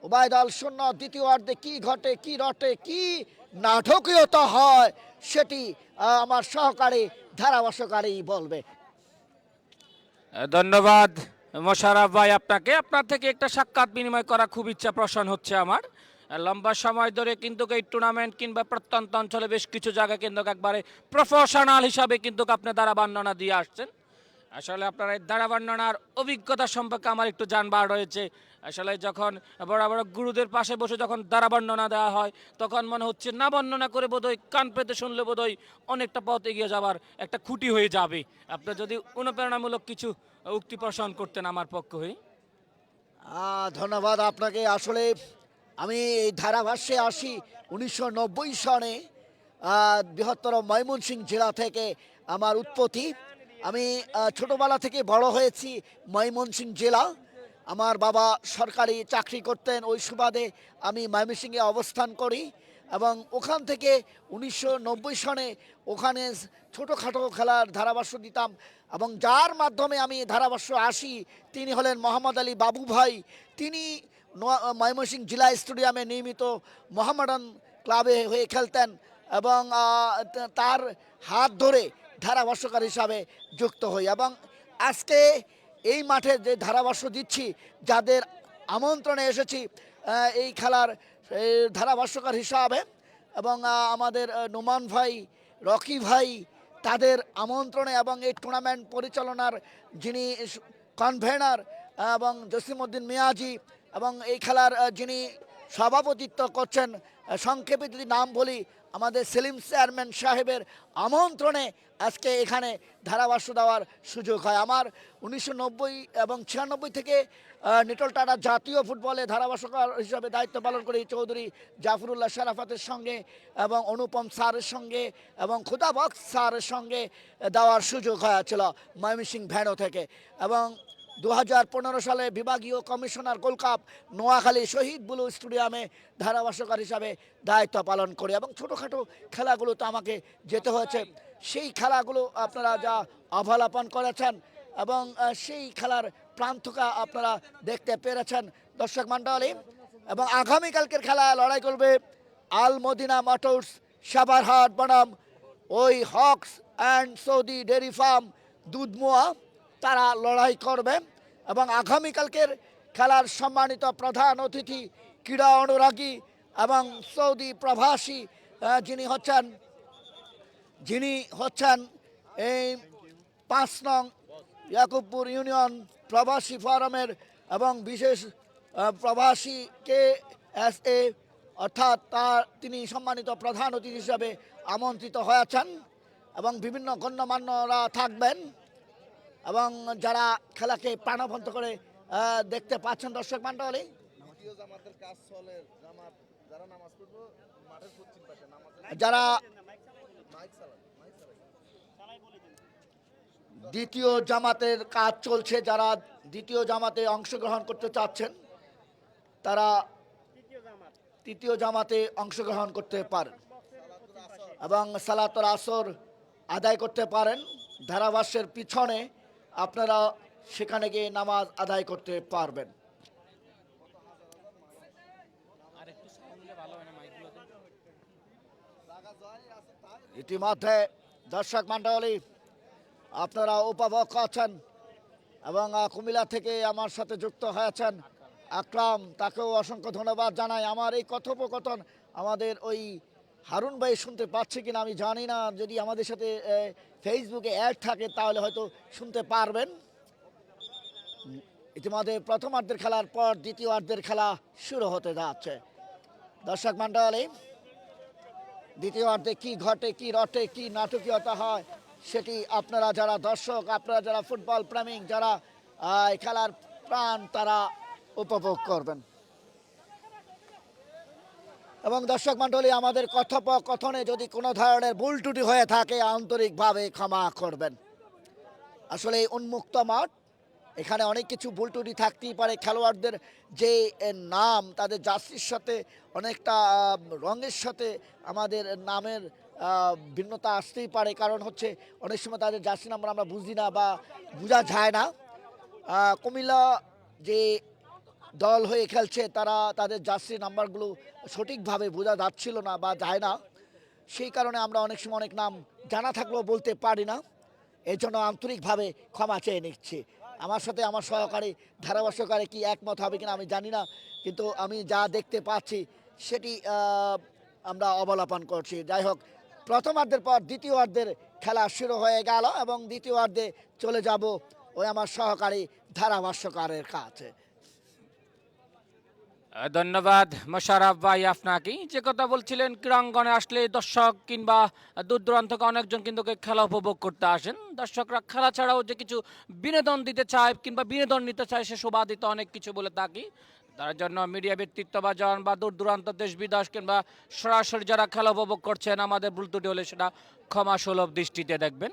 উভয় দল শূন্য। দ্বিতীয়ার্ধে কি ঘটে, কি রটে, কি নাটকীয়তা হয় সেটি আমার সহকারী ধারাভাষ্যকারী বলবে। ধন্যবাদ মোশাররফ ভাই আপনাকে। আপনার থেকে একটা সাক্ষাৎ বিনিময় করা খুব ইচ্ছা পোষণ হচ্ছে আমার। লম্বা সময় ধরে কিন্তু এই টুর্নামেন্ট কিংবা প্রত্যন্ত অঞ্চলে বেশ কিছু জায়গায় কিন্তু একবারে প্রফেশনাল হিসাবে কিন্তু আপনি দ্বারা বর্ণনা দিয়ে আসছেন। আসলে আপনার এই দ্বারা বর্ণনার অভিজ্ঞতা সম্পর্কে আমার একটু জানবার রয়েছে। আসলে যখন বড় বড় গুরুদের পাশে বসে যখন দ্বারা বর্ণনা দেওয়া হয়, তখন মনে হচ্ছে না বর্ণনা করে বোধহয় কান পেতে শুনলে বোধহয় অনেকটা পথ এগিয়ে যাবার একটা খুঁটি হয়ে যাবে। আপনি যদি অনুপ্রেরণামূলক কিছু উক্তি পোষণ করতেন আমার পক্ষ হয়ে। ধন্যবাদ আপনাকে। আসলে আমি এই ধারাভাষ্যে আসি 1990 সনে বৃহত্তর ময়মনসিংহ জেলা থেকে আমার উৎপত্তি। আমি ছোটোবেলা থেকে বড় হয়েছি ময়মনসিংহ জেলা। আমার বাবা সরকারি চাকরি করতেন, ওই সুবাদে আমি ময়মনসিংহে অবস্থান করি। এবং ওখান থেকে 1990 সনে ওখানে ছোটোখাটো খেলার ধারাভাষ্য দিতাম। এবং যার মাধ্যমে আমি ধারাভাষ্য আসি তিনি হলেন মোহাম্মদ আলী বাবু ভাই। তিনি ময়মনসিংহ জেলা স্টেডিয়ামে নিয়মিত মোহামেডান ক্লাবে হয়ে খেলতেন এবং তার হাত ধরে ধারাভাষ্যকার হিসাবে যুক্ত হই। এবং আজকে এই মাঠে যে ধারাভাষ্য দিচ্ছি, যাদের আমন্ত্রণে এসেছি এই খেলার ধারাভাষ্যকার হিসাবে, এবং আমাদের নোমান ভাই, রকি ভাই, তাদের আমন্ত্রণে এবং এই টুর্নামেন্ট পরিচালনার যিনি কনভেনার এবং জসিমউদ্দিন মিয়াজি, এবং এই খেলার যিনি সভাপতিত্ব করছেন, সংক্ষেপে যদি নাম বলি আমাদের সেলিম চেয়ারম্যান সাহেবের আমন্ত্রণে আজকে এখানে ধারাভাষ্য দেওয়ার সুযোগ হয়। আমার 1990 এবং 96 থেকে নিটল টাটা জাতীয় ফুটবলে ধারাভাষ্যকার হিসাবে দায়িত্ব পালন করি চৌধুরী জাফরুল্লাহ শরাফতের সঙ্গে এবং অনুপম স্যারের সঙ্গে এবং খুদাবক্স স্যারের সঙ্গে দেওয়ার সুযোগ হয়েছিল ময়মনসিংহ ভ্যানো থেকে। এবং 2015 সালে বিভাগীয় কমিশনার গোল্ড কাপ নোয়াখালী শহীদ বুলু স্টেডিয়ামে ধারাভাষ্যকার হিসাবে দায়িত্ব পালন করি। এবং ছোটোখাটো খেলাগুলোতে আমাকে যেতে হয়েছে। সেই খেলাগুলো আপনারা যা অবলোকন করেছেন এবং সেই খেলার প্রান্তকা আপনারা দেখতে পেরেছেন দর্শক মণ্ডলী। এবং আগামীকালকের খেলা লড়াই করবে আল মদিনা মোটরস সেবারহাট বনাম ওই Haque's and Saudi dairy farm Dudhmoa, তারা লড়াই করবে। এবং আগামীকালকের খেলার সম্মানিত প্রধান অতিথি ক্রীড়া অনুরাগী এবং সৌদি প্রবাসী যিনি হচ্ছেন এই 5 নং ইয়াকুবপুর ইউনিয়ন প্রবাসী ফোরামের এবং বিশেষ প্রবাসী KSA, অর্থাৎ তিনি সম্মানিত প্রধান অতিথি হিসাবে আমন্ত্রিত হয়েছেন এবং বিভিন্ন গণ্যমান্যরা থাকবেন এবং যারা খেলাকে প্রাণবন্ত করে দেখতে পাচ্ছেন দর্শক মণ্ডলী। যারা দ্বিতীয় জামাতের কাজ চলছে। যারা দ্বিতীয় জামাতে অংশগ্রহণ করতে চাচ্ছেন তারা তৃতীয় জামাতে অংশগ্রহণ করতে পারেন এবং সালাতুল আসর আদায় করতে পারেন। ধারাভাষ্যের পিছনে আপনারা সেখানে গিয়ে নামাজ আদায় করতে পারবেন। ইতিমধ্যে দর্শক মণ্ডলী আপনারা উপভোগ করছেন এবং কুমিল্লা থেকে আমার সাথে যুক্ত হয়েছেন আকরাম, তাকেও অসংখ্য ধন্যবাদ জানাই। আমার এই কথোপকথন আমাদের ওই হারুন ভাই শুনতে পাচ্ছে কিনা আমি জানি না, যদি আমাদের সাথে ফেসবুকে অ্যাড থাকে তাহলে হয়তো শুনতে পারবেন। ইতিমধ্যে প্রথমার্ধের খেলার পর দ্বিতীয়ার্ধের খেলা শুরু হতে যাচ্ছে। দর্শক মণ্ডলী, দ্বিতীয়ার্ধে কি ঘটে, কি রটে, কি নাটকীয়তা হয় সেটি আপনারা যারা দর্শক, আপনারা যারা ফুটবল প্রেমিক, যারা এই খেলার প্রাণ, তারা উপভোগ করবেন। এবং দর্শক মণ্ডলী, আমাদের কথোপকথনে যদি কোনো ধরনের ভুল ত্রুটি হয়ে থাকে আন্তরিকভাবে ক্ষমা করবেন। আসলে উন্মুক্ত মাঠ, এখানে অনেক কিছু ভুল ত্রুটি থাকতেই পারে। খেলোয়াড়দের যে নাম, তাদের জার্সির সাথে অনেকটা রঙের সাথে আমাদের নামের ভিন্নতা আসতেই পারে, কারণ হচ্ছে অনেক সময় তাদের জার্সি নাম্বার আমরা বুঝি না বা বোঝা যায় না। কুমিল্লা যে দল হয়ে খেলছে তারা তাদের জার্সি নাম্বারগুলো সঠিকভাবে বোঝা যাচ্ছিল না বা যায় না, সেই কারণে আমরা অনেক সময় অনেক নাম জানা থাকলেও বলতে পারি না। এই জন্য আন্তরিকভাবে ক্ষমা চেয়ে নিচ্ছি। আমার সাথে আমার সহকারী ধারাভাষ্যকারী কি একমত হবে কিনা আমি জানি না, কিন্তু আমি যা দেখতে পাচ্ছি সেটি আমরা অবলোকন করছি। যাই হোক, প্রথমার্ধের পর দ্বিতীয়ার্ধের খেলা শুরু হয়ে গেল এবং দ্বিতীয়ার্ধে চলে যাব ওই আমার সহকারী ধারাভাষ্যকারের কাছে। ধন্যবাদ মোশাররফ ভাই আপনাকে। যে কথা বলছিলেন, ক্রীড়াঙ্গনে আসলে দর্শক কিংবা দূর দূরান্ত থেকে অনেকজন কিন্তু খেলা উপভোগ করতে আসেন। দর্শকরা খেলা ছাড়াও যে কিছু বিনোদন দিতে চায় কিংবা বিনোদন নিতে চায় সে শোভাদিত অনেক কিছু বলে থাকি। তার জন্য মিডিয়া ব্যক্তিত্ব বা জন বা দূর দূরান্ত দেশ বিদেশ কিংবা সরাসরি যারা খেলা উপভোগ করছেন, আমাদের ভুল ত্রুটি হলে সেটা ক্ষমা সুলভ দৃষ্টিতে দেখবেন।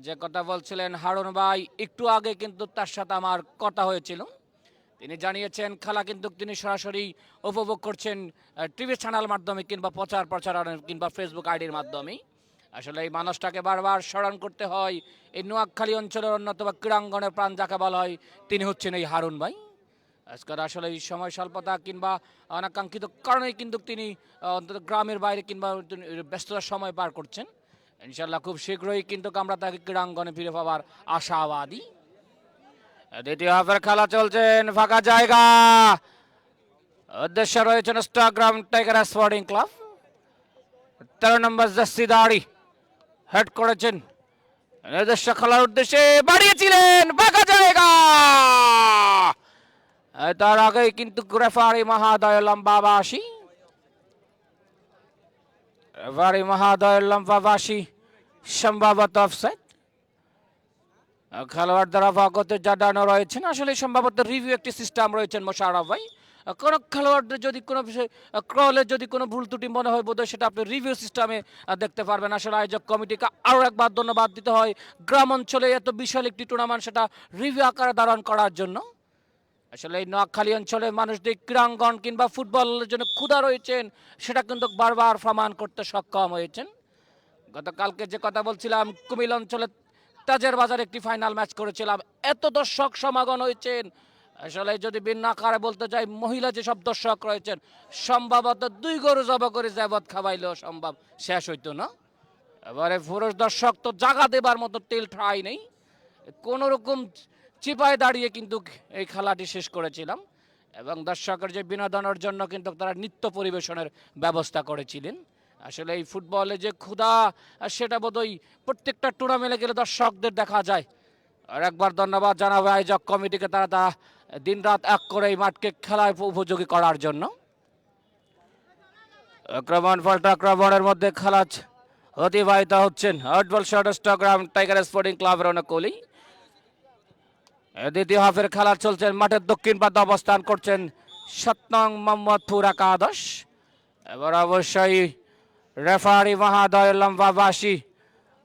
যে কথা বলছিলেন হারুন ভাই, একটু আগে কিন্তু তার সাথে আমার কথা হয়েছিল। তিনি জানিয়েছেন খেলা কিন্তু তিনি সরাসরি উপভোগ করছেন টিভি চ্যানেল মাধ্যমে কিংবা প্রচারণ কিংবা ফেসবুক আইডির মাধ্যমে। আসলে এই মানুষটাকে বারবার স্মরণ করতে হয়। এই নোয়াখালী অঞ্চলের অন্যতম ক্রীড়াঙ্গনের প্রাণ যাকে বলা হয়, তিনি হচ্ছেন এই হারুন ভাই। আজকের আসলে এই সময় স্বল্পতা কিংবা অনাকাঙ্ক্ষিত কারণেই কিন্তু তিনি অন্তত গ্রামের বাইরে কিংবা ব্যস্ততার সময় পার করছেন। ইনশাল্লাহ খুব শীঘ্রই কিন্তু আমরা তাকে ক্রীড়াঙ্গনে ফিরে পাওয়ার আশাবাদী। দ্বিতীয় হাফের খেলা চলছেন, ফাঁকা জায়গা, উদ্দেশ্যে রয়েছেন ইনস্টাগ্রাম টাইগার স্পোর্টিং ক্লাব। 13 নম্বর জার্সি দাড়ি হেড করেছেন, নিজস্ব খেলার উদ্দেশ্যে বাড়িয়েছিলেন, ফাঁকা জায়গা। তার আগেই কিন্তু রেফারি মহাদয় লম্বাবাসী, রেফারি মহাদয় লম্বাবাসী সম্ভবত অফসাইড। খেলোয়াড় দ্বারা ভাগতে জানানো রয়েছেন। আসলে সম্ভবত রিভিউ একটি সিস্টেম রয়েছেন মোশাররফ ভাই। কোন খেলোয়াড়দের যদি কোনো বিষয় ক্রলে যদি কোনো ভুল ত্রুটি মনে হয় বোধহয় সেটা আপনি রিভিউ সিস্টেমে দেখতে পারবেন। আসলে আয়োজক কমিটিকে আরও একবার ধন্যবাদ দিতে হয়, গ্রাম অঞ্চলে এত বিশাল একটি টুর্নামেন্ট সেটা রিভিউ আকারে ধারণ করার জন্য। আসলে এই নোয়াখালী অঞ্চলের মানুষদের ক্রীড়াঙ্গন কিংবা ফুটবলের জন্য ক্ষুধা রয়েছেন, সেটা কিন্তু বারবার প্রমাণ করতে সক্ষম হয়েছেন। গতকালকে যে কথা বলছিলাম, কুমিল্লা অঞ্চলে তাজের বাজার একটি ফাইনাল ম্যাচ করেছিলাম, এত দর্শক সমাগম হয়েছেন। আসলে যদি ভিন্ন আকারে বলতে চাই, মহিলা যেসব দর্শক রয়েছেন সম্ভবত 2 গরু জব করে যাবত খাওয়াইলেও সম্ভব শেষ হইতো না। এবারে পুরুষ দর্শক তো জাগা দেবার মতো তেল ঠাই নেই, কোন রকম চিপায় দাঁড়িয়ে কিন্তু এই খেলাটি শেষ করেছিলাম। এবং দর্শকের যে বিনোদনের জন্য কিন্তু তারা নৃত্য পরিবেশনের ব্যবস্থা করেছিলেন। আসলে এই ফুটবলে যে ক্ষুধা সেটা বোধহয় প্রত্যেকটা টুর্নামেন্টে গেলে দর্শকদের দেখা যায়। আর একবার ধন্যবাদ জানাবো আয়োজক কমিটিকে, তারা দিন রাত এক করে এই মাঠকে খেলায় উপযোগী করার জন্য। আক্রমণ পাল্টা আক্রমণের মধ্যে খেলা অতিবাহিত হচ্ছেন আউটবল শট ইনস্টাগ্রাম টাইগার স্পোর্টিং ক্লাবের অনুকূলেই। দ্বিতীয় হাফের খেলা চলছেন, মাঠের দক্ষিণ প্রান্তে অবস্থান করছেন 7 নং মোহাম্মদপুর একাদশ। এবার অবশ্যই রেফারি মহাদয় লম্বাবাসী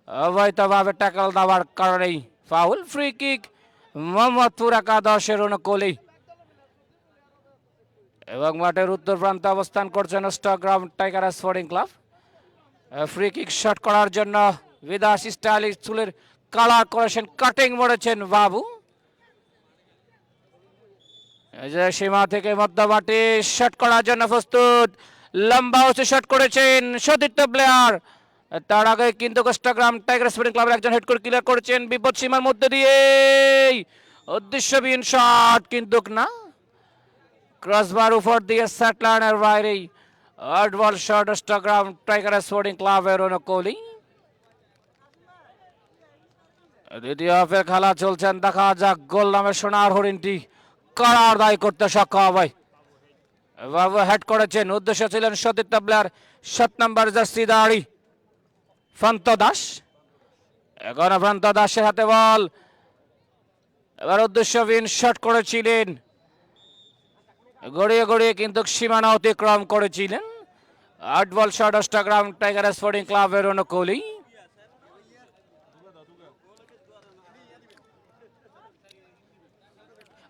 অবৈধভাবে ট্যাকল দেওয়ার কারণেই ফাউল। ফ্রি কিক মোহাম্মদপুর একাদশের অনুকূলেই। এবং মাঠের উত্তর প্রান্তে অবস্থান করছেন স্টকগ্রাম tiger sporting club. Free kick shot করার জন্য বিদাস স্টাইলিশ চুলের কালার করেছেন, কাটিং মরেছেন বাবু। এই যে সীমা থেকে মধ্যমাঠে শট করার জন্য প্রস্তুত, লম্বা হচ্ছে শট করেছেন সতীর্থ প্লেয়ার। তার আগে কিন্তু স্টকগ্রাম টাইগার স্পোর্টিং ক্লাবের একজন হেড করে ক্লিয়ার করেছেন বিপদ সীমার মধ্যে দিয়ে, উদ্দেশ্যবিহীন শট কিন্তু না, ক্রসবার উপর দিয়ে সেট লাইনের বাইরেই। আট বল শট স্টকগ্রাম টাইগার স্পোর্টিং ক্লাবের অনুকূলেই। দ্বিতীয় হাফের খেলা চলছেন, দেখা যাক গোল নামে সোনার হরিণটি কারা আদায় করতে সক্ষম হয়। বাবু হেড করেছেন, উদ্দেশ্য ছিলেন সতীর্থ প্লেয়ার 7 নম্বর জার্সি দাড়ি ফ্রান্ত দাস। এখন ফ্রান্ত দাসের হাতে বল, এবার উদ্দেশ্যবিহীন শট করেছিলেন, গড়িয়ে গড়িয়ে কিন্তু সীমানা অতিক্রম করেছিলেন। 8 বল শট স্টকগ্রাম টাইগার স্পোর্টিং ক্লাবের অনুকূলেই।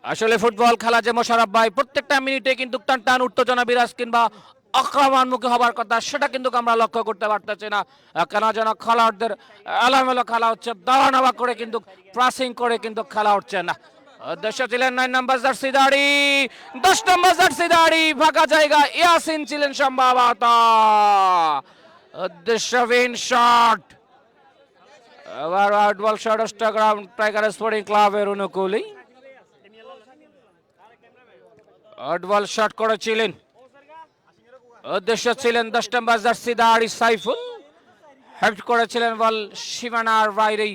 আসলে ফুটবল খেলা যে মোশাররফ ভাই, প্রত্যেকটা মিনিটে কিন্তু টান টান উত্তেজনা বিরাজ কিংবা আক্রমণমুখী হবার কথা, সেটা কিন্তু আমরা লক্ষ্য করতে পারতেছি না। কেন যেন খেলোয়াড়দের এলোমেলো খেলা হচ্ছে, দাওয়া নাওয়া করে কিন্তু প্রাসিং করে কিন্তু খেলা হচ্ছে না। উদ্দেশ্য ছিলেন 9 নম্বর জার্সি দাড়ি, 10 নম্বর জার্সি দাড়ি, ফাঁকা জায়গা ইয়াসিন ছিলেন সম্ভবত। উদ্দেশ্যবিহীন শট, এবার আউট বল শট স্টকগ্রাম টাইগার স্পোর্টিং ক্লাবের অনুকূলেই। আউট বল শট করেছিলেন, উদ্দেশ্য ছিলেন 10 নম্বর জার্সি দাড়ি সাইফুল, হেড করেছিলেন বল সীমানার বাইরেই।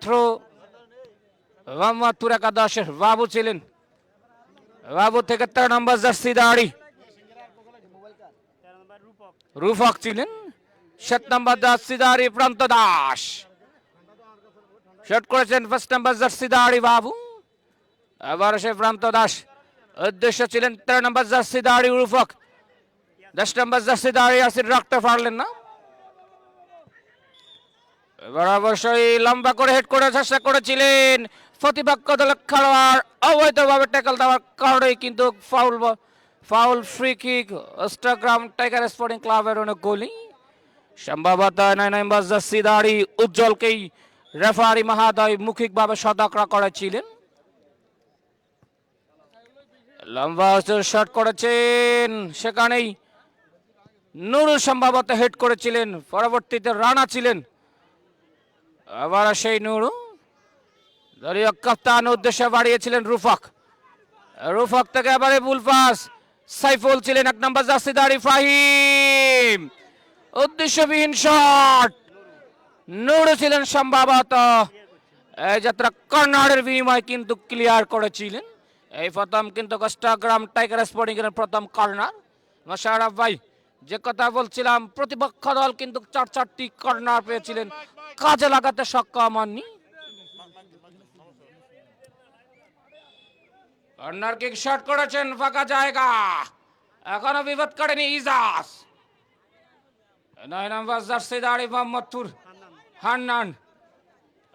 থ্রো মোহাম্মদপুর একাদশের বাবু ছিলেন, বাবু থেকে 13 নম্বর জার্সি দাড়ি রূপক ছিলেন, 7 নম্বর জার্সি দাড়ি প্রান্ত দাস, শট করেছেন 1 নম্বর জার্সি দাড়ি বাবু, এবার সে প্রান্ত দাস। উদ্দেশ্য ছিলেন 13 নম্বর জার্সি দাড়ি রূপক, 10 নম্বর জার্সি দাড়ি আসির রাখতে পারলেন না। এবার অবশ্যই লম্বা করে হেড করে চেষ্টা করেছিলেন প্রতিপক্ষ দলের খেলোয়াড়, অবৈধভাবে ট্যাকল দেওয়ার কারণেই কিন্তু ফাউল। ফ্রি কিক স্টকগ্রাম টাইগার স্পোর্টিং ক্লাবের অনুকূলেই। সম্ভবত 9 নম্বর জার্সি দাড়ি উজ্জ্বলকেই রেফারি মহোদয় মৌখিকভাবে সতর্ক করেছিলেন। লম্বা শট করেছেন, সেখানেই নুরুল সম্ভবত হেড করেছিলেন, পরবর্তীতে রানা ছিলেন। আবার সেই নুরু দলীয় কাপ্তান উদ্দেশ্যে বাড়িয়েছিলেন রূপক, রূপক থেকে এবারে বুল পাস, সাইফুল ছিলেন 1 নম্বর জার্সি দাড়ি ফাহিম, উদ্দেশ্যবিহীন শট, নুরু ছিলেন সম্ভবত। এই যাত্রা কর্নারের বিনিময় কিন্তু ক্লিয়ার করেছিলেন। এই প্রথম কিন্তু স্টকগ্রাম টাইগার স্পোর্টিং এর প্রথম কর্নার। মোশাররফ ভাই, যে কথা বলছিলাম, প্রতিপক্ষ দল কিন্তু 4-4টি কর্নার পেয়েছিলেন, কাজে লাগাতে সক্ষম হননি। কর্নার কিক শট করেছেন, ফাঁকা জায়গা, এখনো বিপদ করেনি ইজাজ। 9 নম্বর জার্সি দাড়ি মোহাম্মদপুর হান্নান,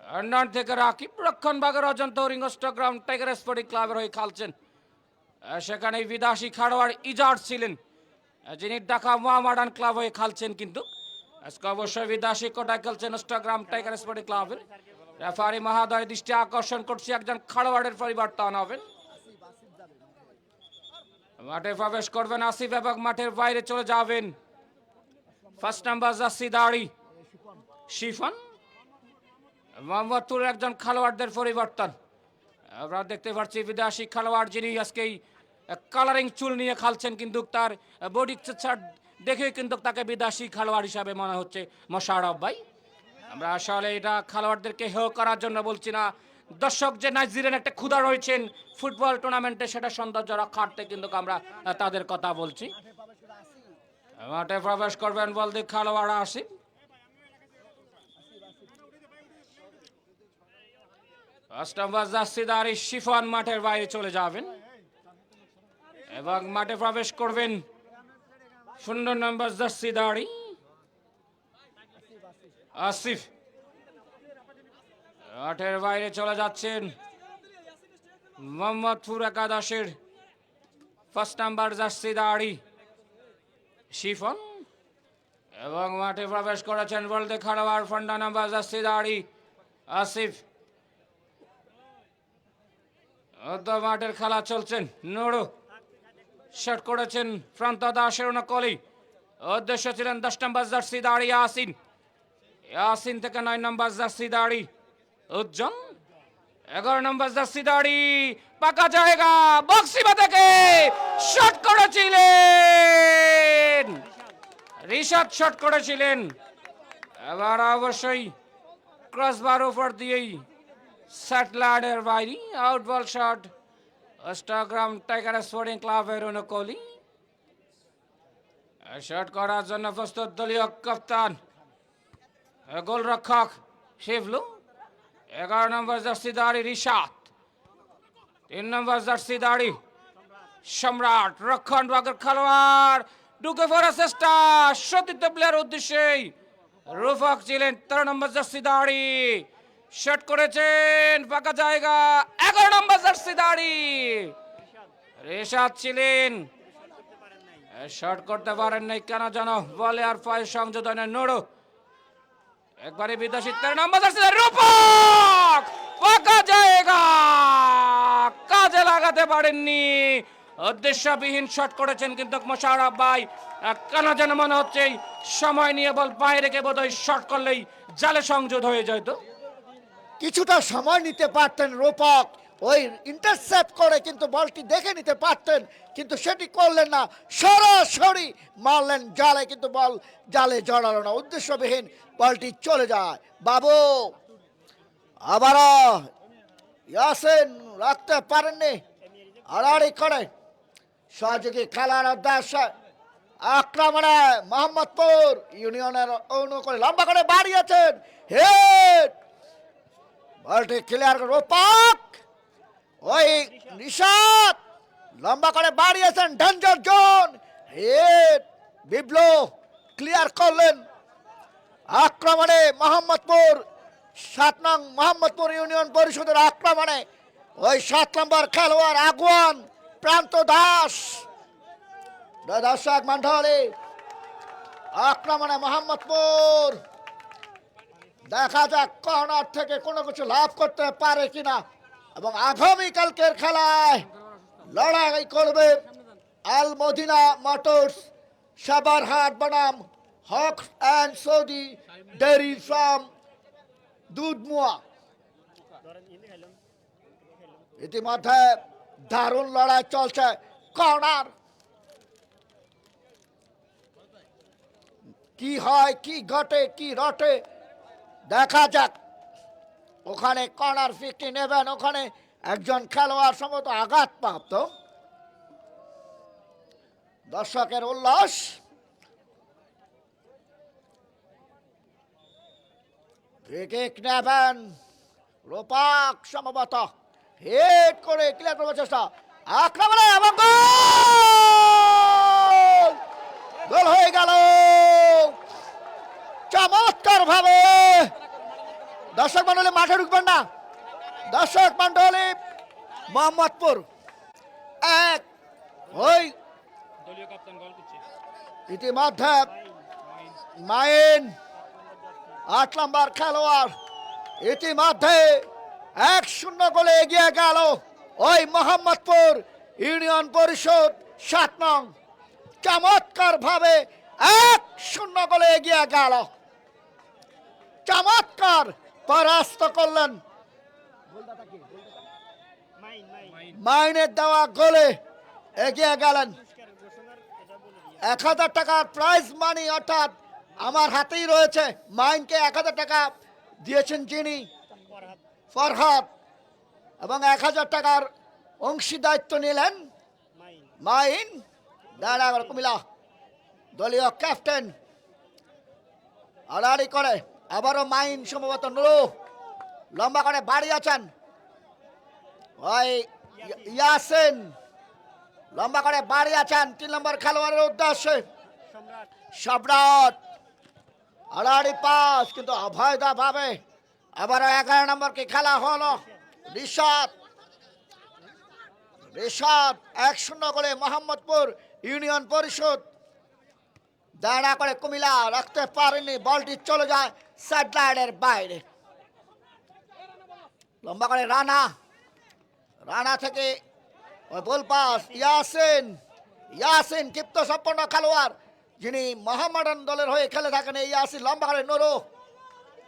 হান্নান থেকে রাকিব, রক্ষণ ভাগের অজন্ত রিং স্টকগ্রাম টাইগার স্পোর্টিং ক্লাবের হয়ে খেলছেন। সেখানে বিদেশি খেলোয়াড় ইজাজ ছিলেন, যিনি ঢাকা মোহামেডান ক্লাব হয়ে খেলছেন, কিন্তু আজকে অবশ্যই বিদেশি কোটায় খেলছেন স্টকগ্রাম টাইগার স্পোর্টিং ক্লাবের। রেফারি মহোদয় দৃষ্টি আকর্ষণ করছে, একজন খেলোয়াড়ের পরিবর্তন হবেন। মাঠে প্রবেশ করবেন আসিফ এবং মাঠের বাইরে চলে যাবেন 1 নম্বর জার্সি দাড়ি শিফন। মোহাম্মদপুরের একজন খেলোয়াড়দের পরিবর্তন আমরা দেখতে পাচ্ছি, বিদেশি খেলোয়াড় যিনি আজকে কালারিং চুল নিয়ে খেলছেন, কিন্তু তার বডি স্ট্রাকচার দেখে কিন্তু তাকে বিদেশি খেলোয়াড় হিসাবে মনে হচ্ছে মোশাররফ ভাই। আমরা আসলে এটা খেলোয়াড়দেরকে হেয় করার জন্য বলছি না, দর্শক যে নাইজেরিয়ান একটা ক্ষুধা রয়েছেন ফুটবল টুর্নামেন্টে, সেটা সৌন্দর্য রক্ষার্থে কিন্তু আমরা তাদের কথা বলছি। মাঠে প্রবেশ করবেন বলতে খেলোয়াড় আসি, জার্সিদারি শিফন মাঠের বাইরে চলে যাবেন এবং মাঠে প্রবেশ করবেন 0 নম্বর জার্সিদারি আসিফ। মাঠের বাইরে চলে যাচ্ছেন মোহাম্মদপুর একাদশের ফার্স্ট নাম্বার জার্সি দাড়ি শিফন এবং মাঠে প্রবেশ করেছেন বলতে খেলোয়াড় ফান্ডা নাম্বার জার্সি দাড়ি আসিফ। মাঠের খেলা চলছেন। নুরু শট করেছেন প্রান্ত দাসের নকলি। উদ্দেশ্য ছিলেন 10 নম্বর জার্সি দাড়ি ইয়াসিন। ইয়াসিন থেকে 9 নম্বর জার্সি দাড়ি উজ্জ্বল। 11 নম্বর জার্সি দাড়ি পাকা জায়গা বক্সিমা থেকে শট করেছিলেন রিশাদ শট করেছিলেন। এবার অবশ্যই ক্রসবার উপর দিয়েই স্যাটলার্ডের বাইরে out ball shot Ashtagram tiger sporting ক্লাবের অনুকূলে। শট করার জন্য প্রস্তুত দলীয় কাপ্তান গোলরক্ষক শিবলু। 11 নম্বর জার্সি দাড়ি রিশাদ। 3 নম্বর জার্সি দাড়ি সম্রাট রক্ষণ ভাগের খেলোয়াড় ঢুকে পড়ার চেষ্টা সতীর্থ প্লেয়ার উদ্দেশ্যেই রুফক ছিলেন 13 নম্বর জার্সি দাড়ি শট করেছেন ফাঁকা জায়গা 11 নম্বর জার্সি দাড়ি রিশাদ ছিলেন শট করতে পারেন নাই কেন জানো বলে আর পায়ের সংযোজনে নুরু একবারে বিদেশি 13 নম্বর জার্সি দাড়ি রূপক ফাঁকা জায়গা কাজে লাগাতে পারেননি উদ্দেশ্যবিহীন শট করেছেন কিন্তু মোশাররফ ভাই কেন যেন মনে হচ্ছে সময় নিয়ে বল পায়ে রেখে বোধহয় শট করলেই জালে সংযোগ হয়ে যেত। কিছুটা সময় নিতে পারতেন রূপক, ওই ইন্টারসেপ্ট করে কিন্তু বলটি দেখে নিতে পারতেন, কিন্তু সেটি করলেন না, সরাসরি মারলেন জালে, কিন্তু বল জালে জড়ালো না, উদ্দেশ্যবিহীন বলটি চলে যায়। বাবু আবারও ইয়াসিন রাখতে পারেননি, আড়াআড়ি করে সহযোগী খেলার উদ্দেশ্যে আক্রমণে মোহাম্মদপুর ইউনিয়নের অনুকূলে লম্বা করে বাড়িয়েছেন হেড বলটি ক্লিয়ার রূপক, ওই রিশাদ লম্বা করে বাড়িয়েছেন ডেঞ্জার জোন হেড বিপ্লব ক্লিয়ার করলেন। আক্রমণে মোহাম্মদপুর 7 নং মোহাম্মদপুর ইউনিয়ন পরিষদের আক্রমণে ওই 7 নম্বর খেলোয়াড় আগুয়ান প্রান্ত দাস। দর্শক মন্ডলী আক্রমণে মোহাম্মদপুর দেখা যাক কর্নার থেকে কোনো কিছু লাভ করতে পারে কিনা, এবং আগামীকালকের খেলায় লড়াই করবে আল মদিনা মোটরস সাবারহাট বনাম Haque and Saudi dairy farm দুধমুয়া। ইতিমধ্যে দারুণ লড়াই চলছে, কর্নার কি হয় কি ঘটে কি রটে দেখা যাক। ওখানে কর্নার ফিকটি নেবেন, ওখানে একজন খেলোয়াড় সম্ভবত আঘাতপ্রাপ্ত। দর্শকের উল্লাস, উইকেট নেবেন রূপক সম্ভবত, হেড করে ক্লিয়ার করার চেষ্টা, আক্রমণে এবং গোল হয়ে গেল চমৎকার ভাবে। দর্শক মন্ডলী মাঠে ঢুকবেন না, দর্শক মন্ডলী মোহাম্মদপুর 1 ওই ইতিমধ্যে মাইন 8 নম্বর খেলোয়াড় ইতিমধ্যে 1-0 গোলে এগিয়ে গেল ওই মোহাম্মদপুর ইউনিয়ন পরিষদ 7 নং, চমৎকার ভাবে 1-0 গোলে এগিয়ে গেল, চমৎকার পরাস্ত করলেন। মাইনের দেওয়া গোলে এগিয়ে গেলেন। 1000 টাকার প্রাইজ মানি অর্থাৎ আমার হাতেই রয়েছে, মাইনকে 1000 টাকা দিয়েছেন যিনি ফরহাদ, এবং 1000 টাকার অংশীদারিত্ব নিলেন মাইন দাঁড়াগড় কুমিল্লা দলীয় ক্যাপ্টেন। আড়াআড়ি করে আবারও মাইন সম্ভবত নুরু লম্বা করে বাড়িয়েছেন, ওই ইয়াসিন লম্বা করে বাড়িয়েছেন 3 নম্বর খেলোয়াড়ের উদ্দেশ্যে সম্রাট। আড়াআড়ি পাস কিন্তু অভয়দা ভাবে আবার 11 নম্বরকে খেলা হলো রিশাদ। রিশাদ 1-0 করে মোহাম্মদপুর ইউনিয়ন পরিষদ। দাঁড়া করে কুমিল্লা রাখতে পারেনি, বলটি চলে যায় সাইডলাইনের বাইরে। লম্বা করে রানা, রানা থেকে ওই বল পাস ইয়াসিন। ইয়াসিন ক্ষিপ্ত সম্পন্ন খেলোয়াড়, যিনি মোহামেডান দলের হয়ে খেলে থাকেন। এই ইয়াসিন লম্বা করে নুরু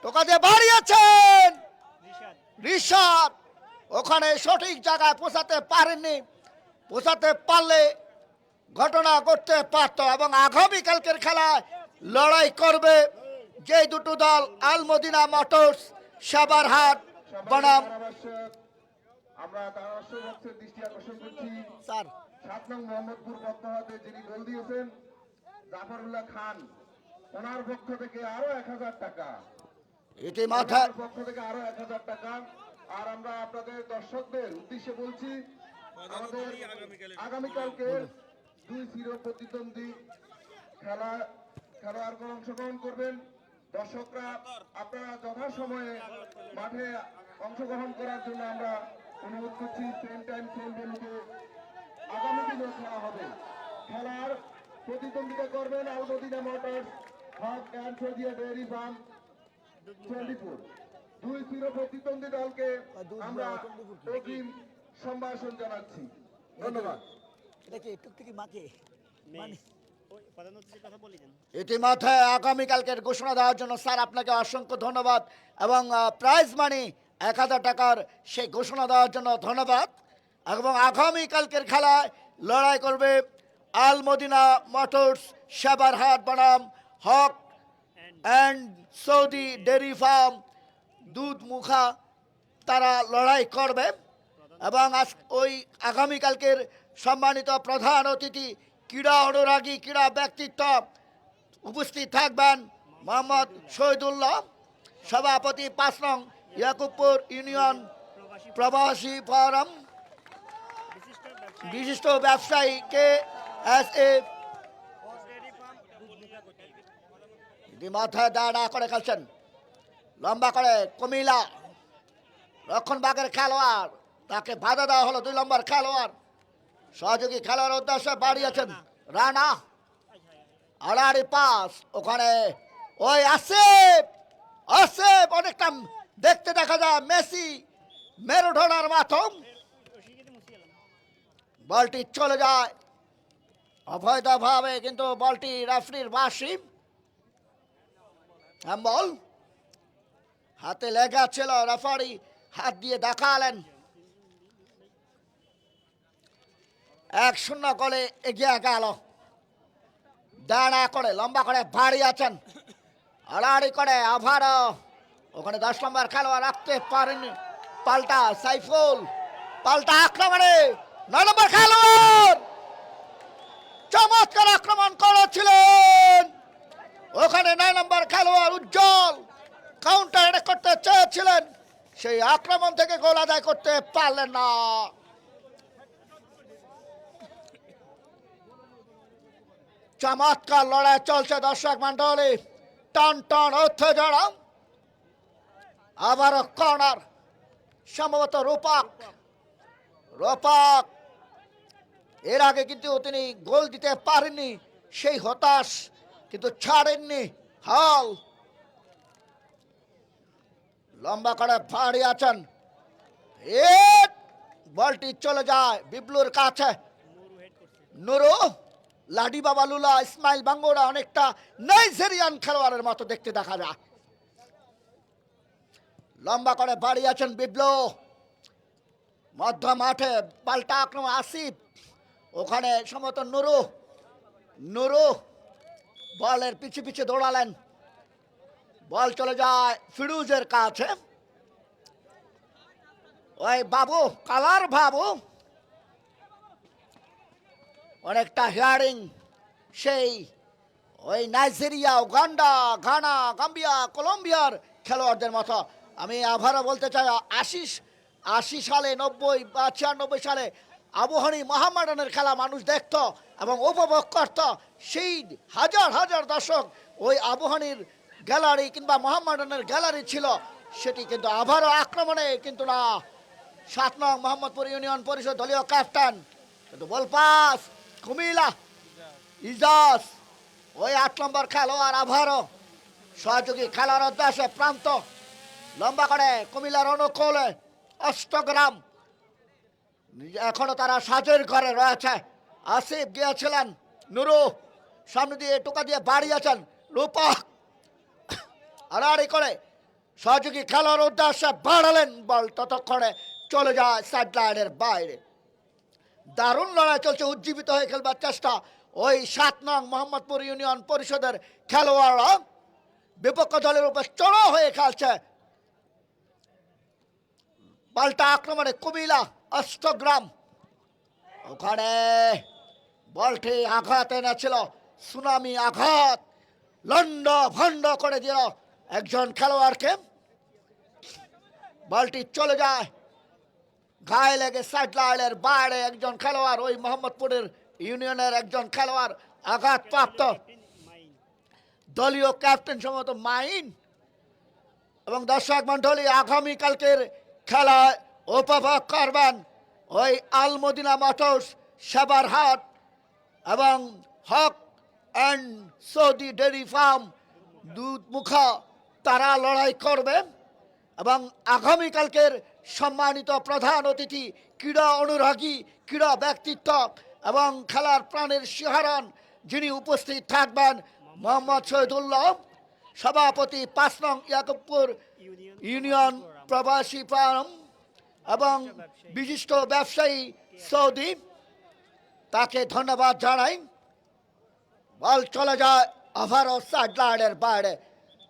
টোকা দিয়ে বাড়িয়েছেন। রিশাদ রিশাদ ওখানে সঠিক জায়গায় পৌঁছাতে পারেননি, পৌঁছাতে পারলে ঘটনা ঘটতে পারত। এবং আগামীকালকের খেলায় লড়াই করবে যে দুটো দল, আলমদিনা মোটরস সাবারহাট বনাম। আমরা দর্শকদের দৃষ্টি আকর্ষণ করছি স্যার 7 নং মোহাম্মদপুর পদ্মহাটে যিনি গোল দিয়েছেন জাফরুল্লাহ খান, ওনার পক্ষ থেকে আরো 1000 টাকা, ইতিমধ্যে ওনার পক্ষ থেকে আরো 1000 টাকা। আর আমরা আপনাদের দর্শকদের উদ্দেশ্যে বলছি, আমাদের আগামীকালকে 2 চির প্রতিদ্বন্দ্বী খেলোয়াড়গণ অংশগ্রহণ করবেন। দর্শকরা আপনারা যথাসময়ে মাঠে অংশগ্রহণ করার জন্য আমরা অনুরোধ করছি। সেম টাইম সেম ভেন্যুতে আগামী দিনে খেলা হবে। খেলার প্রতিদ্বন্দ্বিতা করবেন Almadina motors, Haque and Saudia dairy farm, Chandipur. 2 চির প্রতিদ্বন্দ্বী দলকে আমরা অগ্রিম সম্ভাষণ জানাচ্ছি। ধন্যবাদ। এটা কি টুকটুকি মাকে ওই প্রধান অতিথির কথা বলে দেন। ইতিমধ্যে আগামীকালকের ঘোষণা দেওয়ার জন্য স্যার আপনাকে অসংখ্য ধন্যবাদ, এবং প্রাইজ মানি 1000 টাকার সেই ঘোষণা দেওয়ার জন্য ধন্যবাদ। এবং আগামীকালকের খেলায় লড়াই করবে আলমদিনা মোটরস সাবারহাট বনাম Haque and Saudi dairy farm দুধ মুখা, তারা লড়াই করবে। এবং ওই আগামীকালকের সম্মানিত প্রধান অতিথি ক্রীড়া অনুরাগী ক্রীড়া ব্যক্তিত্ব উপস্থিত থাকবেন মোহাম্মদ শহীদুল্লাহ, সভাপতি 5 নং ইয়াকুবপুর ইউনিয়ন প্রবাসী ফোরাম, বিশিষ্ট ব্যবসায়ী বিশিষ্ট ব্যবসায়ী KSA। ইতিমধ্যে দাঁড়া করে খেলছেন লম্বা করে কুমিল্লা রক্ষণভাগের খেলোয়াড়, তাকে বাধা দেওয়া হলো 2 নম্বর খেলোয়াড়। সহযোগী খেলোয়াড়ের উদ্দেশ্যে বাড়িয়েছেন রানা, আড়াআড়ি পাস ওখানে ওই আসিফ। আসিফ অনেকটা দেখতে দেখা যায় মেসি মেরুডোনার মাথম। বলটি চলে যায় অবৈধভাবে, কিন্তু বলটি রেফারির বাঁশি। বল হাতে লেগা ছিল, রেফারি হাত দিয়ে দেখালেন। 1-0 গোলে এগিয়ে গেল। দাঁড়া করে লম্বা করে বাড়িয়েছেন, আড়াআড়ি করে আবারও ওখানে 10 নম্বর খেলোয়াড় রাখতে পারেনি। পাল্টা সাইফুল, পাল্টা আক্রমণে 9 নম্বর খেলোয়াড় চমৎকার আক্রমণ করেছিলেন। ওখানে 9 নম্বর খেলোয়াড় উজ্জ্বল কাউন্টার অ্যাটাক করতে চেয়েছিলেন, সেই আক্রমণ থেকে গোল আদায় করতে পারলেন না। চমৎকার লড়াই চলছে দর্শক মন্ডলী, টান টান উত্তেজনা। আবারও কর্নার, সম্ভবত রূপক। রূপক এর আগে কিন্তু তিনি গোল দিতে পারেননি, সেই হতাশ কিন্তু ছাড়েননি। হল লম্বা করে ভারী আছেন, বলটি চলে যায় বিপ্লুর কাছে। নুরু লাডি বাবা লুলা ইসমাইল বাঙ্গুরা অনেকটা নাইজেরিয়ান খেলোয়াড়ের মতো দেখতে দেখা যায়। লম্বা করে বাড়ি আছেন বিপ্লু, মধ্য মাঠে পাল্টা আক্রমণ আসিফ, ওখানে সম্ভবত নুরু। নুরু বলের পিছে পিছে দৌড়ালেন, বল চলে যায় ফিরুজের কাছে। ওই বাবু কালার বাবু অনেকটা হিয়ারিং সেই ওই নাইজেরিয়া, উগান্ডা, ঘানা, গাম্বিয়া, কলম্বিয়ার খেলোয়াড়দের মতো। আমি আবারও বলতে চাই 80 সালে 90 বা 96 সালে আবহানী মোহামেডানের খেলা মানুষ দেখত এবং উপভোগ করত। সেই হাজার হাজার দর্শক ওই আবহানীর গ্যালারি কিংবা মোহামেডানের গ্যালারি ছিল। সেটি কিন্তু আবারও আক্রমণে কিন্তু না, 7 নং মোহাম্মদপুর ইউনিয়ন পরিষদ দলীয় ক্যাপ্টেন কিন্তু বল পাস কুমিল্লা ইজাজ, ওই 8 নম্বর খেলোয়াড় আবারও সহযোগী খেলার উদ্দেশ্যে প্রান্ত লম্বা করে কুমিল্লার অনুকূলে অষ্টগ্রাম, এখনো তারা সাজের ঘরে রয়েছে। আসিফ গিয়েছিলেন, নুরু সামনে দিয়ে টোকা দিয়ে বাড়িয়েছেন, রূপক আড়াআড়ি করে সহযোগী খেলার উদ্দেশ্যে বাড়ালেন, বল ততক্ষণে চলে যায় সাইডলাইনের বাইরে। দারুণ লড়াই চলছে, উজ্জীবিত হয়ে খেলবার চেষ্টা ওই 7 নং মোহাম্মদপুর ইউনিয়ন পরিষদের খেলোয়াড়রা বিপক্ষ দলের উপর চড়া হয়ে খেলছে। পাল্টা আক্রমণে কুমিল্লা অষ্টগ্রাম, ওখানে বলটি আঘাত এনেছিল, সুনামি আঘাত লন্ড ভন্ড করে দিল একজন খেলোয়াড়কে, বলটি চলে যায় গায়ে লেগে সাইড লাইনের বাইরে। একজন খেলোয়াড় ওই মোহাম্মদপুরের ইউনিয়নের একজন খেলোয়াড় আঘাতপ্রাপ্ত, দলীয় ক্যাপ্টেন সম্ভবত মাইন। এবং দর্শক মন্ডলী আগামীকালকের খেলায় উপভোগ করবেন ওই আলমদিনা মোটরস সেবারহাট এবং হক অ্যান্ড সৌদি ডেয়ারি ফার্ম দুধমুখা, তারা লড়াই করবে। এবং আগামীকালকের সম্মানিত প্রধান অতিথি, ক্রীড়া অনুরাগী, ক্রীড়া ব্যক্তিত্ব এবং খেলার প্রাণের শিহরণ যিনি উপস্থিত থাকবেন, মোহাম্মদ শহীদুল্লাহ সভাপতি 5 নং ইয়াকুবপুর ইউনিয়ন প্রবাসী ফার্ম এবং বিশিষ্ট ব্যবসায়ী সৌদি, তাকে ধন্যবাদ জানাই। বল চলে যায় আবারও সাইডলাইনের বাইরে।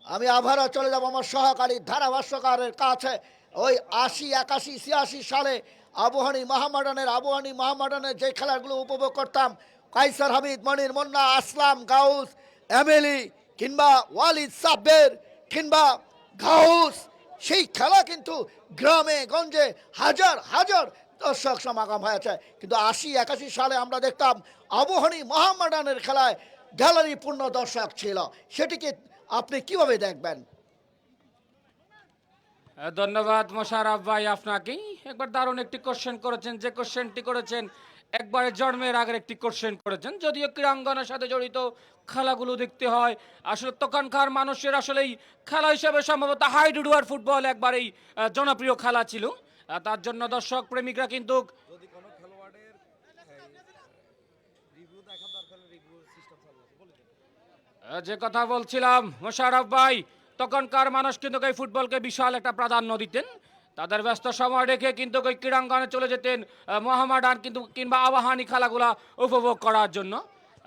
আমি আবারও চলে যাব আমার সহকারী ধারাভাষ্যকারের কাছে। ওই 80, 81, 86 সালে আবহানী মহামাডানের যে খেলাগুলো উপভোগ করতাম, কাইসার হামিদ, মনির, মুন্না, আসলাম, গাউস, এমএলই কিংবা ওয়ালিদ সাব্বের কিংবা গাউস, সেই খেলা কিন্তু গ্রামে গঞ্জে হাজার হাজার দর্শক সমাগম হয়েছে। কিন্তু 80, 81 সালে আমরা দেখতাম আবহানী মহামাডানের খেলায় গ্যালারি পূর্ণ দর্শক ছিল। সেটিকে আপনি কিভাবে দেখবেন? ধন্যবাদ মোশাররফ ভাই, আপনাকেই একবার দারুণ একটি কোশ্চেন করেছেন। যে কোশ্চেনটি করেছেন একবারে জন্মের আগের একটি কোশ্চেন করেছেন। যদিও ক্রীড়াঙ্গনের সাথে জড়িত খেলাগুলো দেখতে হয়, আসলে তখনকার মানুষের আসলেই খেলা হিসেবে সম্ভবত হাইডুডুয়ার ফুটবল একবারেই জনপ্রিয় খেলা ছিল। তার জন্য দর্শক প্রেমিকরা কিন্তু যে কথা বলছিলাম মোশাররফ ভাই, তখনকার মানুষ কিন্তু এই ফুটবলকে বিশাল একটা প্রাধান্য দিতেন। তাদের ব্যস্ত সময় রেখে কিন্তু ওই ক্রীড়াঙ্গনে চলে যেতেন মোহামেডান কিন্তু কিংবা আবাহনী খেলাগুলা উপভোগ করার জন্য।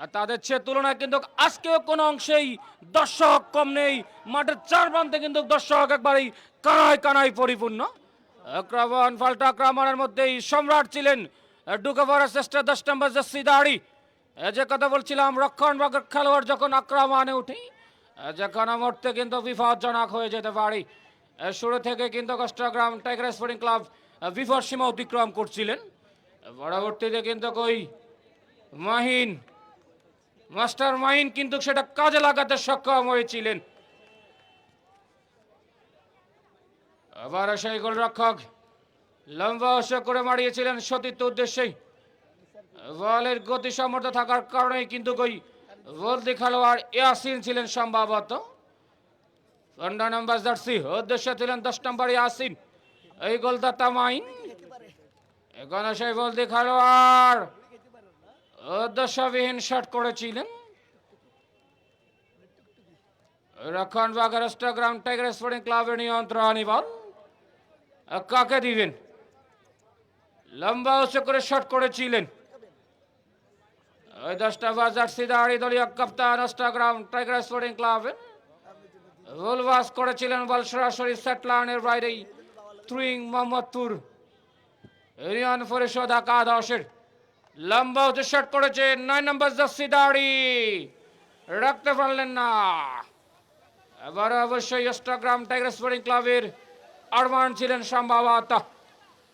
আর তাদের সে তুলনায় কিন্তু আজকেও কোনো অংশেই দর্শক কম নেই। মাঠের 4 প্রান্তে কিন্তু দর্শক একবারেই কানায় কানায় পরিপূর্ণ। আক্রমণ পাল্টা আক্রমণের মধ্যেই সম্রাট ছিলেন ঢুকে পড়ার চেষ্টা 10 নম্বর জার্সি দাড়ি। যে কথা বলছিলাম, রক্ষণভাগের খেলোয়াড় যখন আক্রমণে উঠি, যখন মুহূর্তে কিন্তু বিপজ্জনক হয়ে যেতে পারি। শুরু থেকে কিন্তু অষ্টগ্রাম টাইগার স্পোর্টিং ক্লাব বিপদ সীমা অতিক্রম করছিলেন। পরবর্তীতে কিন্তু কই মাস্টার মাহিন কিন্তু সেটা কাজে লাগাতে সক্ষম হয়েছিলেন। আবার সেই গোলরক্ষক লম্বা করে মারিয়েছিলেন সতীর্থ উদ্দেশ্যেই। বলের গতি সমর্থ থাকার কারণেই কিন্তু কই বলদি খেলোয়াড় ইয়াসিন ছিলেন সম্ভবত। 15 নম্বর জার্সি উদ্দেশ্যে ছিলেন 10 নম্বর ইয়াসিন। এই গোলদাতা মাইন, এখানে সেই বলদি খেলোয়াড় উদ্দেশ্যবিহীন শট করেছিলেন। রক্ষণভাগের অষ্টগ্রাম টাইগার স্পোর্টিং ক্লাবের নিয়ন্ত্রণী বল কাকে দিবেন? লম্বা উঁচু করে শট করেছিলেন ওই 10 নম্বর জার্সি দাঁড়ি দলীয় কাপ্তান অষ্টগ্রাম টাইগার স্পোর্টিং ক্লাবের। গোলবাস করেছিলেন বল সরাসরি সেটলাইনের বাইরেই থ্রুইং মোহাম্মদপুর ইউনিয়ন পরিষদ একাদশের। লম্বা উঁচু শট করেছে 9 নম্বর জার্সি দাঁড়ি, রাখতে পারলেন না। এবার অবশ্যই অষ্টগ্রাম টাইগার স্পোর্টিং ক্লাবের আরমান ছিলেন সম্ভবত।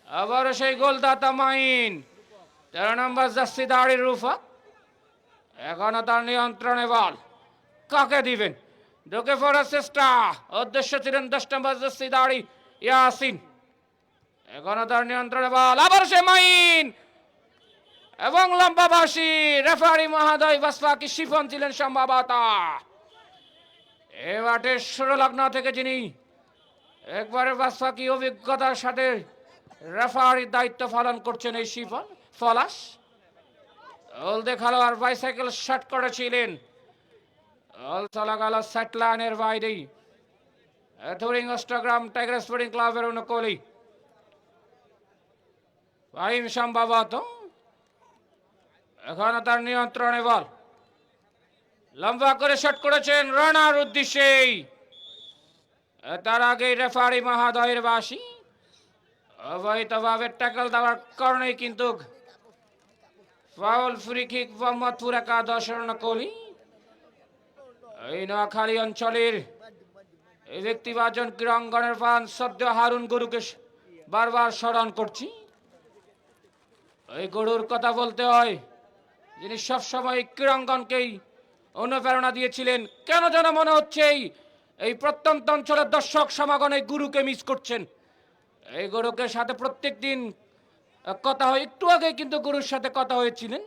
আবার সেই গোলদাতা মাইন 13 নম্বর জার্সি দাঁড়ির রুফা, এখনো তার নিয়ন্ত্রণে বল কাকে দিবেন? ঢুকে পড়ার চেষ্টা, উদ্দেশ্য ছিলেন 10 নম্বর জার্সি দাড়ি ইয়াসিন। এখন তার নিয়ন্ত্রণে বল, আবার সে মাইন এবং লম্বা বাসি। রেফারি মহোদয় বাসফাকি শিফন ছিলেন সম্ভবত। এ মাঠের শুরু লগ্ন থেকে যিনি একবারে বাসফাকি অভিজ্ঞতার সাথে রেফারির দায়িত্ব পালন করছেন এই শিফন ফলাস। হলদে খেলোয়াড় বাইসাইকেল শট করেছিলেন, বল চলা গেল সেট লাইনের বাইরেই। ধুরিং অষ্টগ্রাম টাইগার স্পোর্টিং ক্লাবের অনুকূলেই ফাহিম সম্ভবত। এখন তার নিয়ন্ত্রণে বল, লম্বা করে শট করেছেন রানার উদ্দেশ্যেই। তার আগে রেফারি মহোদয়ের বাসি অবৈধভাবে ট্যাকল দেওয়ার কারণেই কিন্তু ফাউল ফ্রি কিক মোহাম্মদপুর একাদশের অনুকূলে। এই নোয়াখালী অঞ্চলের এই ব্যক্তিবাজন ক্রীড়াঙ্গনের ফান সদ্য হারুন গরুকে বারবার স্মরণ করছি। এই গরুর কথা বলতে হয় যিনি সবসময় ক্রীড়াঙ্গনকেই অনুপ্রেরণা দিয়েছিলেন। কেন যেন মনে হচ্ছে এই প্রত্যন্ত অঞ্চলের দর্শক সমাগম এই গুরুকে মিস করছেন। এই গরুকে সাথে প্রত্যেক দিন কথা হয়, একটু আগে কিন্তু গুরুর সাথে কথা হয়েছিলেন।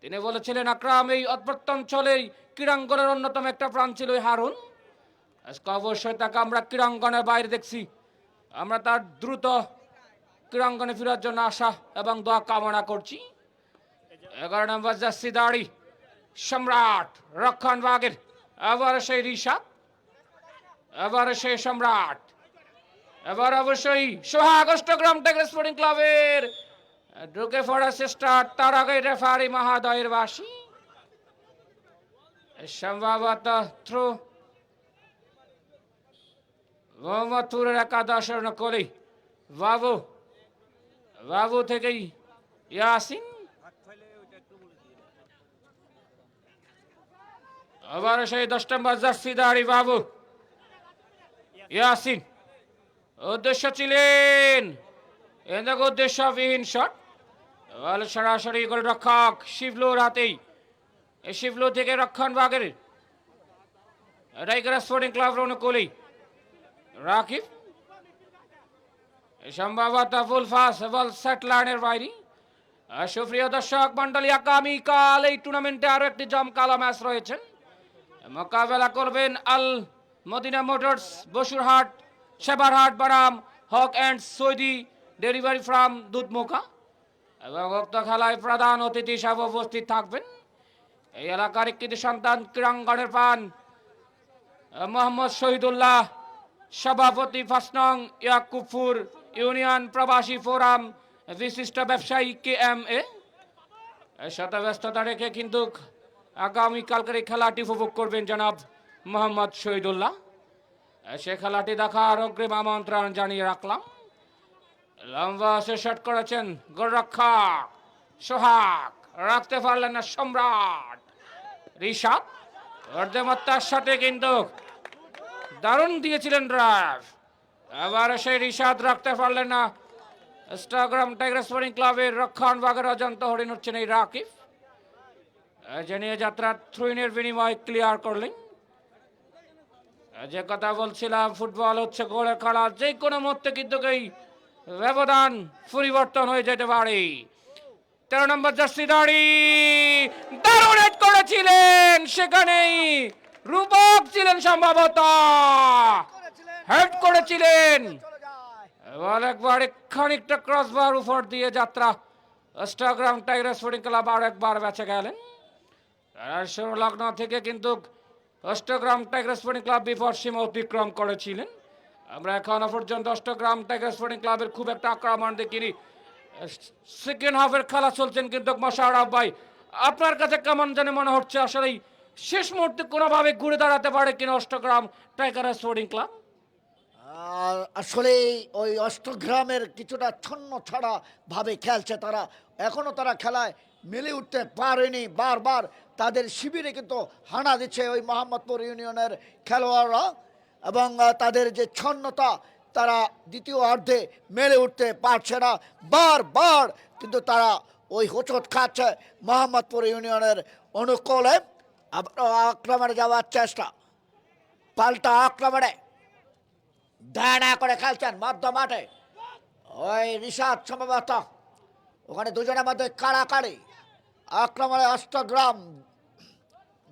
তিনি বলেছিলেন আকরাম এই প্রত্যঞ্চলেই ক্রীড়াঙ্গনের অন্যতম একটা প্রাণ ছিল এই হারুন। আজকে অবশ্যই তাকে আমরা ক্রীড়াঙ্গনের বাইরে দেখছি। আমরা তার দ্রুত ক্রীড়াঙ্গনে ফেরার জন্য আশা এবং দোয়া কামনা করছি। 11 নম্বর জার্সি দাড়ি সম্রাট রক্ষণ বাগের, আবার সেই ঋষাদ, এবার সেই সম্রাট, এবার অবশ্যই সোহাগ অষ্টগ্রাম টাইগার স্পোর্টিং ক্লাবের ঢুকে পড়ার চেষ্টা। তার আগে রেফারি মহোদয়ের বাসি সম্ভবত থ্রু মোহাম্মদপুরের একাদশের অনুকূলে বাবু বাবু থেকেই ইয়াসিন, আবার সেই 10 নম্বর জার্সি দাড়ি বাবু ইয়াসিন। উদ্দেশ্য ছিলেন উদ্দেশ্যবিহীন শট, বল সরাসরি গোল রক্ষক শিবলুর হাতেই। এই শিবলু থেকে রক্ষণ বাগের টাইগার স্পোর্টিং ক্লাবের অনুকূলেই রাকিব সম্ভবত ফুল ফাস বল সেট লাইনের বাইরে। সুপ্রিয় দর্শক মন্ডলী, আগামীকাল এই টুর্নামেন্টে আরো একটি জমকালো ম্যাচ রয়েছে। মোকাবেলা করবেন আল মদিনা মোটরস বসুরহাট, সেবারহাট, বারাম, Haque and Saudi delivery farm Dudhmukha. এবং উক্ত খেলায় প্রধান অতিথি হিসাবে উপস্থিত থাকবেন এই এলাকার কৃতি সন্তান ক্রীড়াঙ্গনের পান মোহাম্মদ শহীদুল্লাহ, সভাপতি 5 নং ইয়াকুবপুর ইউনিয়ন প্রবাসী ফোরাম বিশিষ্ট ব্যবসায়ী KMA। শত ব্যস্ততা রেখে কিন্তু আগামীকালকের এই খেলাটি উপভোগ করবেন জনাব মোহাম্মদ শহীদুল্লাহ। সে খেলাটি দেখার অগ্রিম আমন্ত্রণ জানিয়ে রাখলাম। লম্বা সে শট করেছেন গোলরক্ষক সোহাগ, রাখতে পারলেন না সম্রাট ঋষাদ। অর্ধমাত্রার শটে কিন্তু দারুণ দিয়েছিলেন ড্রাইভ, আবার সেই ঋষাদ রাখতে পারলেন না। অষ্টগ্রাম টাইগার স্পোর্টিং ক্লাবের রক্ষণ বাগের অজন্ত হরিণ হচ্ছেন এই রাকিব, যে নিয়ে যাত্রা থ্রুইনের বিনিময় ক্লিয়ার করলেন। যে কথা বলছিলাম, ফুটবল হচ্ছে গোলের খেলা, যে কোনো মুহূর্তে কিন্তু এই ব্যবধান পরিবর্তন হয়ে যেতে পারে। 13 নম্বর জার্সি দাড়ি দারুণ হেড করেছিলেন, সেখানেই রূপক ছিলেন সম্ভবত, হেড করেছিলেন এবার একবার খানিকটা ক্রসবার উপর দিয়ে যাত্রা। অষ্টগ্রাম টাইগার স্পোর্টিং ক্লাব আর একবার বেঁচে গেলেন। লগ্ন থেকে কিন্তু অষ্টগ্রাম টাইগার স্পোর্টিং ক্লাব বিপদ সীমা অতিক্রম করেছিলেন। আমরা এখনো পর্যন্ত অষ্টগ্রাম টাইগার স্পোর্টিং ক্লাবের খুব একটা আক্রমণ দেখিনি। সেকেন্ড হাফের খেলা চলছেন কিন্তু মোশাররফ ভাই, আপনার কাছে কেমন জানি মনে হচ্ছে আসলে শেষ মুহূর্তে কোনোভাবে ঘুরে দাঁড়াতে পারে কিনা অষ্টগ্রাম টাইগার স্পোর্টিং ক্লাব? আসলে ওই অষ্টগ্রামের কিছুটা ছন্ন ছাড়া ভাবে খেলছে তারা, এখনো তারা খেলায় মিলে উঠতে পারেনি। বারবার তাদের শিবিরে কিন্তু হানা দিচ্ছে ওই মোহাম্মদপুর ইউনিয়নের খেলোয়াড়রা, এবং তাদের যে ছন্নতা তারা দ্বিতীয় অর্ধে মেলে উঠতে পারছে না। বারবার কিন্তু তারা ওই হোঁচট খাচ্ছে মোহাম্মদপুর ইউনিয়নের অনুকূলে। আক্রমণে যাওয়ার চেষ্টা, পাল্টা আক্রমণে দাঁড়া করে খেলছেন মধ্য মাঠে ওই রিশাদ সম্ভবত ওখানে দুজনের মধ্যে কাড়াকাড়ি আক্রমণে অষ্টগ্রাম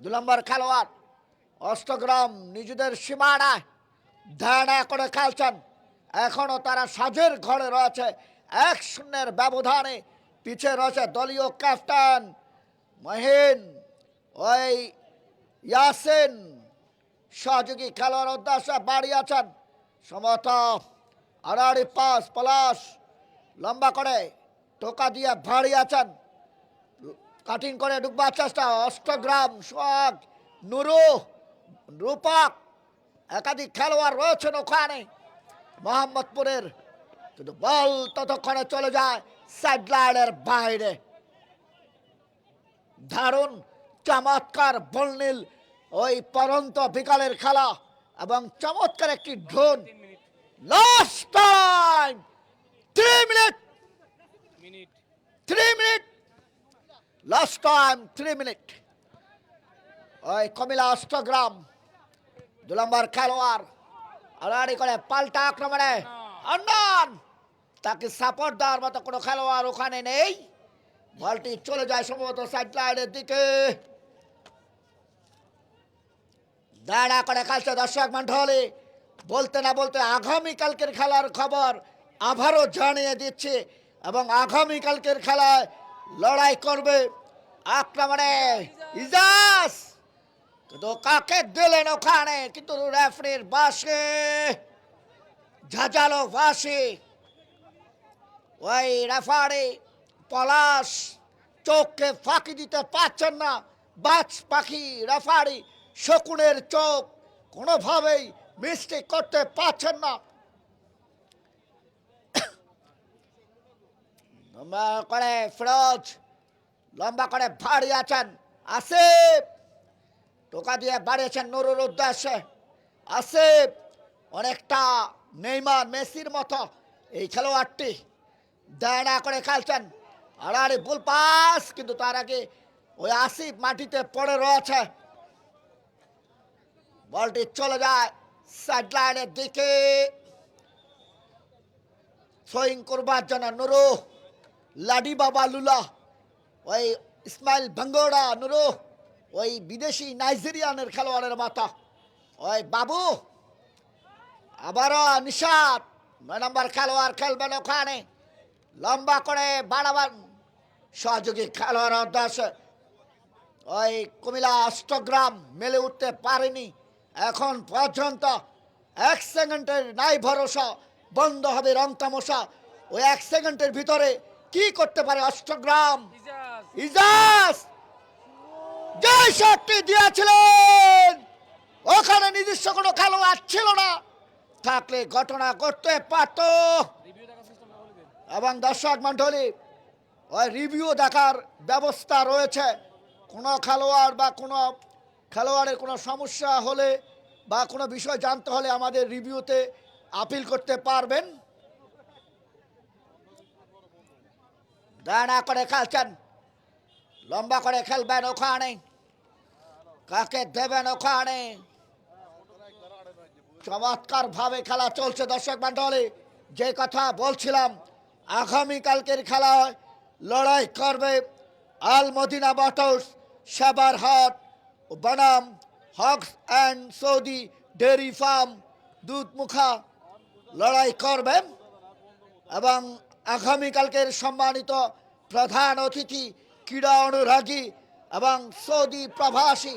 2 নম্বর খেলোয়াড় অষ্টগ্রাম নিজেদের সীমানায় দাঁড়া করে খেলছেন এখনো তারা সাজের ঘরে রয়েছে 1-0 ব্যবধানে পিছিয়ে রয়েছে দলীয় ক্যাপ্টেন মহিন ওই ইয়াসিন সহযোগী খেলোয়াড় উদ্দেশ্যে বাড়িয়েছেন সমত আড়াড়ি পাস পলাশ লম্বা করে টোকা দিয়ে ভাড়িয়েছেন কাটিং করে ঢুকবার চেষ্টা অষ্টগ্রাম সোহাগ নুরু রূপক একাধিক খেলোয়াড় রয়েছেন ওখানে মোহাম্মদপুরের কিন্তু বল ততক্ষণে চলে যায় সাইড লাইনের বাইরে দারুণ চমৎকার বলনীল ওই পরন্ত বিকালের খেলা এবং চমৎকার একটি drone last time 3 minute last time 3 minute ওই কমিলা অষ্টগ্রাম 2 নম্বর খেলোয়াড় আড়াআড়ি করে পাল্টা আক্রমণে আন্নান তাকে সাপোর্ট দেওয়ার মতো কোনো খেলোয়াড় ওখানে নেই বলটি চলে যায় সম্ভবত সাইড লাইনের দিকে দাঁড়া করে খেলছে দর্শক মন্ডলী বলতে না বলতে আগামীকালকের খেলার খবর আবারও জানিয়ে দিচ্ছে এবং আগামীকালকের খেলায় লড়াই করবে আক্রমণে ইজাজ কিন্তু কাকে দিলেন ওখানে কিন্তু রেফারির বাসে ঝাঁঝালো বাসে ওই রেফারি পলাশ চোখকে ফাঁকি দিতে পারছেন না বাজ পাখি রেফারি শকুনের চোখ কোনোভাবেই মিস্টেক করতে পারছেন না লম্বা করে ফিরোজ লম্বা করে ভারী আছেন আসিফ টোকা দিয়ে বাড়িয়েছেন নুরুর উদ্দেশ্যে আসিফ অনেকটা নেইমার মেসির মতো এই খেলোয়াড়টি দাঁড়া করে খেলছেন আড়াআড়ি বল পাস কিন্তু তার আগে ওই আসিফ মাটিতে পড়ে রয়েছে বলটি চলে যায় সাইড লাইনের দিকে থ্রোয়িং করবার জন্য নুরু লাডি বাবা লুলা ওই ইসমাইল ভাঙ্গোড়া নুরু ওই বিদেশি নাইজেরিয়ানের খেলোয়াড়ের মাথা ওই বাবু আবারও নিশাদ 9 নম্বর খেলোয়াড় খেলবেন ওখানে লম্বা করে বাড়াবার সহযোগী খেলোয়াড় উদ্দেশ্যে ওই কুমিল্লা অষ্টগ্রাম মেলে উঠতে পারেনি এখন পর্যন্ত 1 সেকেন্ডের নাই ভরসা বন্ধ হবে রং তামাশা ওই 1 সেকেন্ডের ভিতরে কি করতে পারে অষ্টগ্রাম ইজাজ যে শটটি দিয়েছিলেন ওখানে নিজস্ব কোনো খেলোয়াড় ছিল না থাকলে ঘটনা করতে পারত এবং দর্শক মন্ডলী ওই রিভিউ দেখার ব্যবস্থা রয়েছে কোনো খেলোয়াড় বা কোনো খেলোয়াড়ের কোনো সমস্যা হলে বা কোনো বিষয় জানতে হলে আমাদের রিভিউতে আপিল করতে পারবেন দাঁড়া করে খেলছেন লম্বা করে খেলবেন ওখানে কাকে দেবেন ওখানে চমৎকার ভাবে খেলা চলছে দর্শক মন্ডলী যে কথা বলছিলাম আগামীকালকের খেলায় লড়াই করবে আল মদিনা মোটরস সেবারহাট বনাম Haque's and Saudi dairy farm Dudhmukha লড়াই করবেন এবং আগামীকালকের সম্মানিত প্রধান অতিথি ক্রীড়া অনুরাগী এবং সৌদি প্রবাসী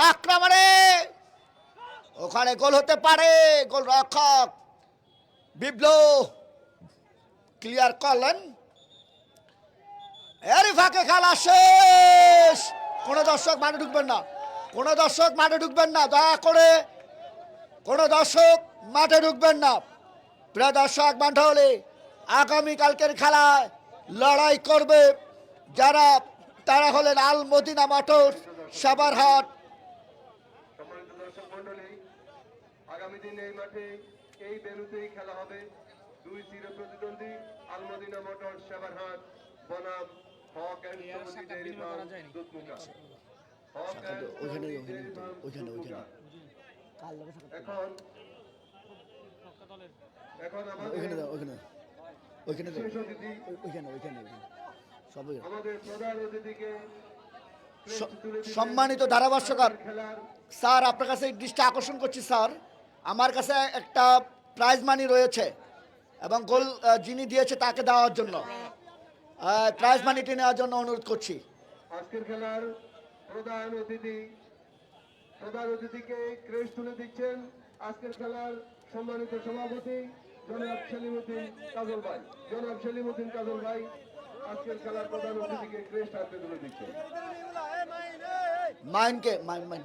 আক্রমণে ওখানে গোল হতে পারে গোলরক্ষক বিপ্লব ক্লিয়ার করলেন এরই ফাঁকে খেলা শেষ কোনো দর্শক মাঠে ঢুকবেন না কোনো দর্শক মাঠে ঢুকবেন না দয়া করে কোনো দর্শক মাঠে ঢুকবেন না প্রিয় দর্শক মণ্ডলী আগামীকালকের খেলায় লড়াই করবে যারা তারা হলেন আল মদিনা মোটরস সাবারহাট সম্মানিত দর্শক মণ্ডলী আগামী দিন এই মাঠে এই ভেন্যুতেই খেলা হবে 2 চির প্রতিদ্বন্দ্বী আলমদিনা মোটরস সেবারহাট বনাম Haque and Saudi dairy farm Dudhmukha Haque and Saudi dairy farm Dudhmukha এখন এখন ওইখানে আমাদের দাও, ওইখানে ওইখানে দাও, বিশেষ অতিথি ওইখানে ওইখানে ওইখানে সব ওইখানে। আমাদের প্রধান অতিথিকে সম্মানিত ধারাভাষ্যকার খেলার স্যার, আপনার কাছে দৃষ্টি আকর্ষণ করছি স্যার, আমার কাছে একটা প্রাইজ মানি রয়েছে এবং গোল যিনি দিয়েছে তাকে দেওয়ার জন্য প্রাইজ মানিটি নেওয়ার জন্য অনুরোধ করছি। আজকের খেলার প্রধান অতিথিকে ক্রেস্ট তুলে দিচ্ছেন আজকের খেলার সম্মানিত সভাপতি জনাব সেলিমউদ্দিন কাজল ভাই। জনাব সেলিমউদ্দিন কাজল ভাই আজকের খেলার প্রধান অতিথিকে ক্রেস্ট হাতে তুলে দিচ্ছেন। মাইনকে মাইন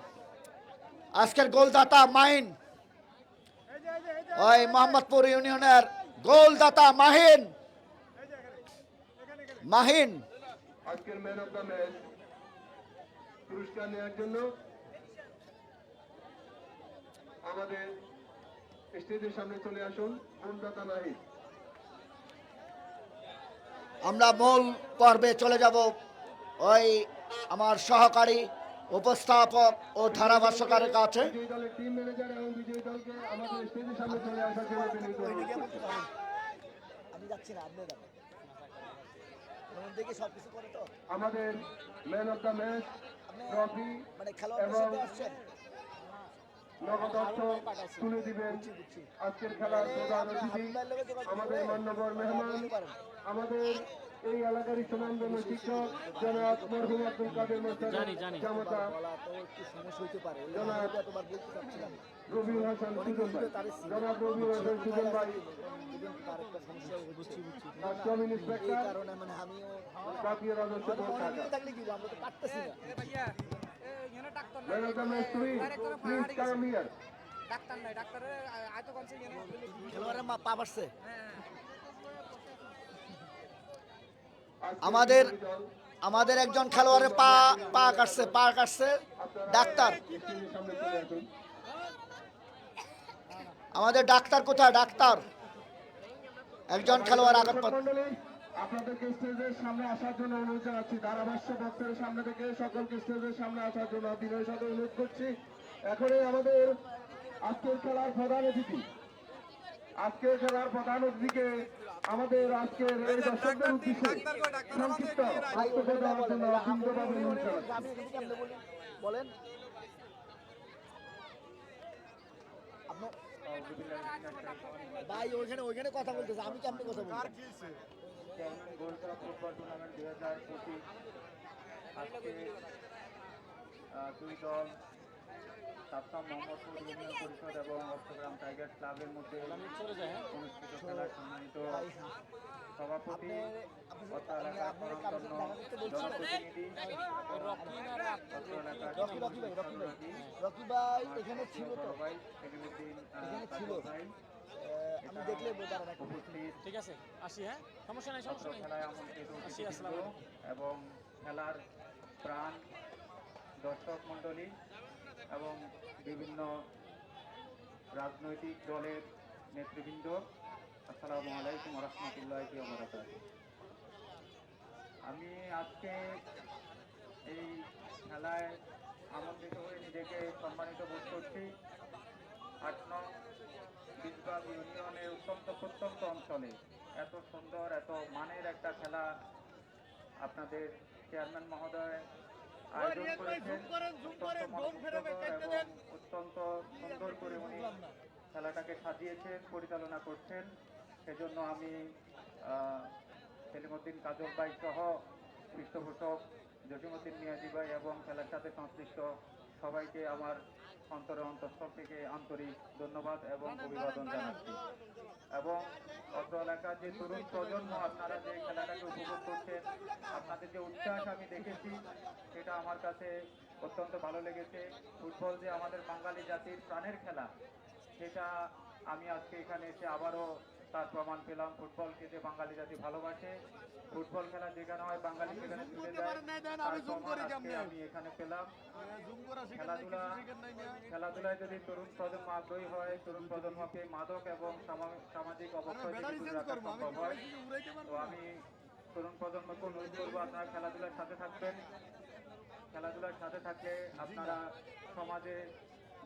আজকের গোলদাতা মাইন, ওই মোহাম্মদপুর ইউনিয়নের গোলদাতা মাহিন আজকের ম্যান অফ দ্য ম্যাচ পুরস্কার নেওয়ার জন্য আমাদের স্টেজের সামনে চলে আসুন গোলদাতা নাহিদ। আমরা মূল পর্বে চলে যাব। ওই আমার সহকারী উপস্থাপক ও ধারাভাষ্যকারের কাছে। বিজয়ী দলের টিম ম্যানেজার এবং বিজয়ী দলকে আমাদের স্টেজের সামনে চলে আসার জন্য বিনীত অনুরোধ করছি। আমি যাচ্ছি না, আপনি যাবেন দেখে সবকিছু করে তো আমাদের man of the match trophy মানে খেলোয়াড়দের এবং সাথে আসছেন। নগদ অর্থ তুলে দিবেন আজকের খেলার প্রধান অতিথি আমাদের মান্যবর মেহমান, আমাদের এই এলাকারই সুনামধন্য শিক্ষক জনাব মরহুম আব্দুল কাদের মোস্তাক জামাতা, জনাব রবিউল হাসান সুজন ভাই। জনাব রবিউল হাসান সুজন ভাই কাস্টম ইন্সপেক্টর জাতীয় রাজস্ব board Dhaka. Man of the match please come here. খেলোয়াড়ের পা বাড়ছে। আজকের আমাদের বিজয়ী দল আমাদের একজন খেলোয়াড়ের পা কাটছে ডাক্তার। স্টেজের সামনে চলে আসুন। আমাদের ডাক্তার কোথায়? ডাক্তার একজন খেলোয়াড় আঘাত পাচ্ছে। মণ্ডলী, আপনাদেরকে স্টেজের সামনে আসার জন্য অনুরোধ জানাচ্ছি। ধারাভাষ্য বক্তব্যের সামনে থেকে সকলকে স্টেজের সামনে আসার জন্য বিনয়ের সাথে অনুরোধ করছি। এখনই আমাদের আজকের খেলার প্রধান অতিথিকে আমাদের আজকের এই দর্শকদের উদ্দেশ্যে সংক্ষিপ্ত বক্তব্য দেওয়ার জন্য অভিন্দভাবে অনুরোধ জানাচ্ছি। বলেন ভাই, ওইখানে কথা বলতেছে, আমি কেমনে কথা বলবো? Chairman gold cup football tournament 2025 আজকে দুই দল সাতম মোহাম্মদপুর ইউনিয়ন পরিষদ এবং চট্টগ্রাম টাইগার্স ক্লাবের মধ্যে অনুষ্ঠিত খেলার সম্মানিত সভাপতি অত্র এলাকার স্বনামধন্য জনপ্রতিনিধি অত্র এলাকার রকি ভাই এখানে ছিল তো, বড় ভাই সেলিমউদ্দিন এখানে ছিল। কাজল ভাই আমি দেখলে বোঝার না। উপস্থিত ঠিক আছে, আসি। হ্যাঁ, সমস্যা নাই, অত্র খেলায় আমন্ত্রিত অতিথিবৃন্দ এবং খেলার প্রাণ দর্শক মণ্ডলী এবং বিভিন্ন রাজনৈতিক দলের নেতৃবৃন্দ, আসসালামু আলাইকুম ওয়া রাহমাতুল্লাহি ওয়া বারাকাতুহু। আমি আজকে এই খেলায় আমন্ত্রিত হয়ে নিজেকে সম্মানিত বোধ করছি। ৮ নং বীজবাগ ইউনিয়নের অত্যন্ত প্রত্যন্ত অঞ্চলে এত সুন্দর এত মানের একটা খেলা আপনাদের চেয়ারম্যান মহোদয় আয়োজন করেছেন। অত্যন্ত মনোমুগ্ধকর এবং অত্যন্ত সুন্দর করে উনি খেলাটাকে সাজিয়েছেন, পরিচালনা করছেন। সেজন্য আমি সেলিমউদ্দিন কাজল ভাই সহ পৃষ্ঠপোষক জসিমউদ্দিন মিয়াজি ভাই এবং খেলার সাথে সংশ্লিষ্ট সবাইকে আমার অন্তরের অন্তঃস্থল থেকে আন্তরিক ধন্যবাদ এবং অভিবাদন জানাচ্ছি। এবং অত্র এলাকার যে তরুণ প্রজন্ম আপনারা যে খেলাটাকে উপভোগ করছেন, আপনাদের যে উচ্ছ্বাস আমি দেখেছি সেটা আমার কাছে অত্যন্ত ভালো লেগেছে। ফুটবল যে আমাদের বাঙালি জাতির প্রাণের খেলা, সেটা আমি আজকে এখানে এসে আবারও তার প্রমাণ পেলাম। ফুটবলকে যে বাঙালি জাতি ভালোবাসে, ফুটবল খেলা যেখানে হয় বাঙালি সেখানে ছুটে যায়, তার প্রমাণ আজকে আমি এখানে পেলাম। খেলাধুলায় যদি তরুণ প্রজন্ম আগ্রহী হয়, তরুণ প্রজন্মকে মাদক এবং সামাজিক অবক্ষয় থেকে দূরে রাখা সম্ভব হয়। তো আমি তরুণ প্রজন্মকে অনুরোধ করবো আপনারা খেলাধুলার সাথে থাকবেন। খেলাধুলার সাথে থাকলে আপনারা সমাজে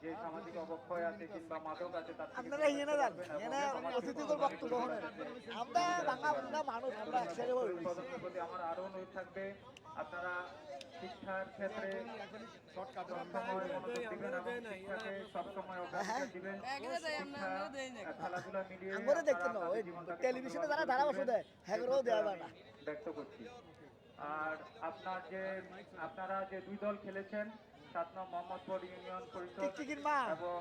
যে সামাজিক অবক্ষয় আছে কিংবা মাদক আছে তার থেকে আপনারা এনে যান, এনে অতিথিদের বক্তব্য শোনেন। আমরা বাঙা বুঙ্গা মানুষ, আমরা একসাথে বলি। প্রজন্মের প্রতি আমার আরো অনুরোধ থাকবে, আপনারা শিক্ষার ক্ষেত্রে সবসময় মনোযোগ দিবেন এবং শিক্ষাকে সবসময় অগ্রাধিকার দিবেন। শিক্ষা, খেলাধুলা মিলিয়ে আমরা দেখতে না, আপনারা ওই আপনাদের জীবনটাকে টেলিভিশনে যারা সুন্দরভাবে ধারাভাষ্য গড়ে দেয়, তুলবেন, হ্যাগরেও দেওয়া যায় না। ব্যক্ত করছি। আর আপনারা যে দুই দল খেলেছেন, 7 নং মোহাম্মদপুর ইউনিয়ন পরিষদ টিকটিকির মা। এবং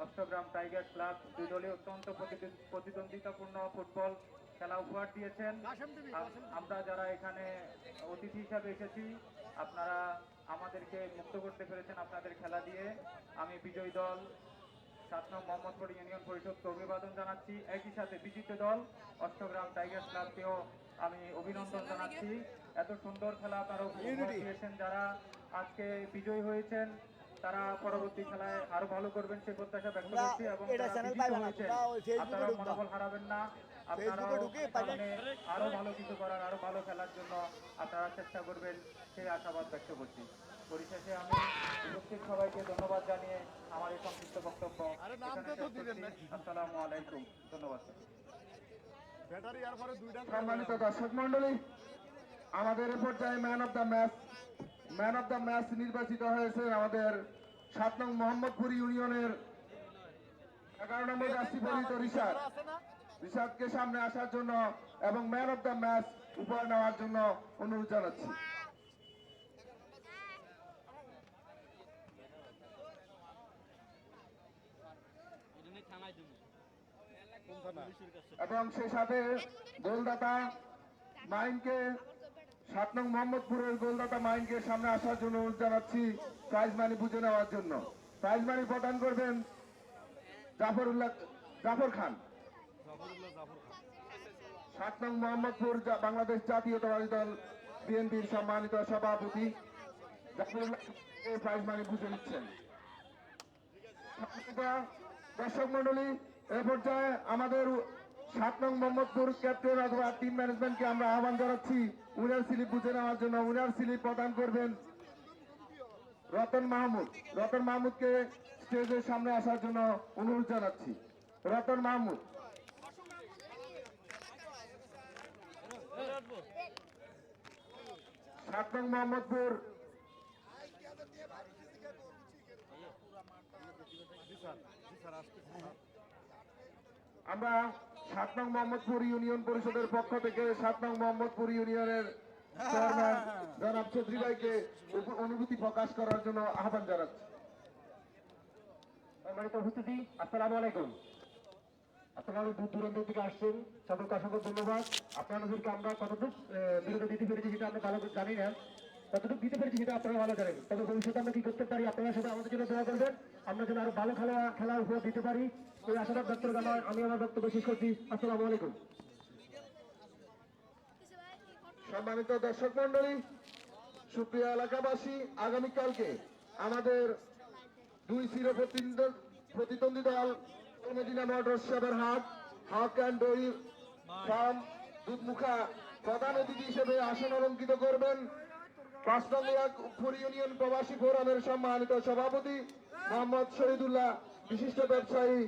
অষ্টগ্রাম টাইগার ক্লাব, দুই দলই অত্যন্ত প্রতিদ্বন্দ্বিতাপূর্ণ ফুটবল খেলা উপহার দিয়েছেন। আমরা যারা এখানে অতিথি হিসাবে এসেছি, আপনারা আমাদেরকে মুক্ত করতে পেরেছেন আপনাদের খেলা দিয়ে। আমি বিজয়ী দল 7 নং মোহাম্মদপুর ইউনিয়ন পরিষদকে অভিবাদন জানাচ্ছি। একই সাথে বিজিত দল অষ্টগ্রাম টাইগার ক্লাবকেও আমি অভিনন্দন জানাচ্ছি। এত সুন্দর খেলা আপনারা উপহার দিয়েছেন। যারা আজকে বিজয়ী হয়েছেন তারা পরবর্তী খেলায় আরো ভালো করবেন সেই প্রত্যাশা ব্যক্ত করছি। এবং এটা যারা চ্যানেল বিজিত পাইবে না, হয়েছেন, তোমরা ওই ফেসবুকে আপনারা ঢুকবা। মনোবল হারাবেন না। আপনারাও ফেসবুকে ঢুকে পাইবে। সামনে আরো ভালো কিছু করার, আরো ভালো খেলার জন্য আপনারা চেষ্টা করবেন সেই আশাবাদ ব্যক্ত করছি। পরিশেষে আমি উপস্থিত সবাইকে ধন্যবাদ জানিয়ে আমার এই সংক্ষিপ্ত বক্তব্য এখানে শেষ করছি। আসসালামু আলাইকুম। ধন্যবাদ। সম্মানিত দর্শক মন্ডলী, আমাদের এ পর্যায়ে ম্যান অফ দ্য ম্যাচ নির্বাচিত হয়েছে আমাদের 7 নং মোহাম্মদপুর ইউনিয়নের 11 নম্বর জার্সি পরিহিত রিশাদকে সামনে আসার জন্য এবং ম্যান অফ দ্য ম্যাচ উপহার নেওয়ার জন্য অনুরোধ জানাচ্ছি। এবং সেই সাথে গোলদাতা মাইনকে, 7 নং মোহাম্মদপুরের গোলদাতা মাইনকে সামনে আসার জন্য অনুরোধ জানাচ্ছি প্রাইজ মানি বুঝে নেওয়ার জন্য। প্রাইজ মানি প্রদান করবেন জাফর খান, 7 নং মোহাম্মদপুর বাংলাদেশ জাতীয়তাবাদী দল বিএনপির সম্মানিত সভাপতি জাফরুল্লাহ প্রাইজ মানি বুঝে নিচ্ছেন। দর্শক মন্ডলী, এ পর্যায়ে আমাদের 7 নং মোহাম্মদপুর ক্যাপ্টেন অথবা টিম ম্যানেজমেন্টকে আমরা আহ্বান জানাচ্ছি উইনার স্লিপ বুঝে নেওয়ার জন্য। উইনার স্লিপ প্রদান করবেন রতন মাহমুদকে স্টেজের সামনে আসার জন্য অনুরোধ জানাচ্ছি। রতন মাহমুদ, 7 নং মোহাম্মদপুর আমরা 7 নং মোহাম্মদপুর ইউনিয়ন পরিষদের পক্ষ থেকে 7 নং মোহাম্মদপুর ইউনিয়নের চেয়ারম্যান জনাব চৌধুরী ভাইকে অনুভূতি প্রকাশ করার জন্য আহ্বান জানাচ্ছি। সম্মানিত উপস্থিতি, আসসালামু আলাইকুম। আপনারা দূর দূরান্ত থেকে আসছেন, সকলকে অসংখ্য ধন্যবাদ। আপনাদেরকে আমরা কতটুকু বিরতি দিতে পেরেছি সেটা আমরা ভালো জানি না, কতটুকু দিতে পেরেছি সেটা আপনারা ভালো জানেন। তবে ভবিষ্যতে আমরা কি করতে পারি, আপনারা সেটা আমাদের জন্য দোয়া করবেন, আমরা যেন আরো ভালো খেলা উপহার দিতে পারি। এই আশাবাদ ব্যক্ত করে আমি আমার বক্তব্য শেষ করছি। আসসালামু আলাইকুম। সম্মানিত দর্শক মন্ডলী, সুপ্রিয় এলাকাবাসী, আগামীকালকে আমাদের 2 চির প্রতিদ্বন্দ্বী দল Medina motors Saber Haque and dairy farm Dudhmukha প্রধান অতিথি হিসেবে আসন অলঙ্কিত করবেন 5 নং লাখপুর ইউনিয়ন প্রবাসী ফোরামের সম্মানিত সভাপতি মোহাম্মদ শহীদুল্লাহ, বিশিষ্ট ব্যবসায়ী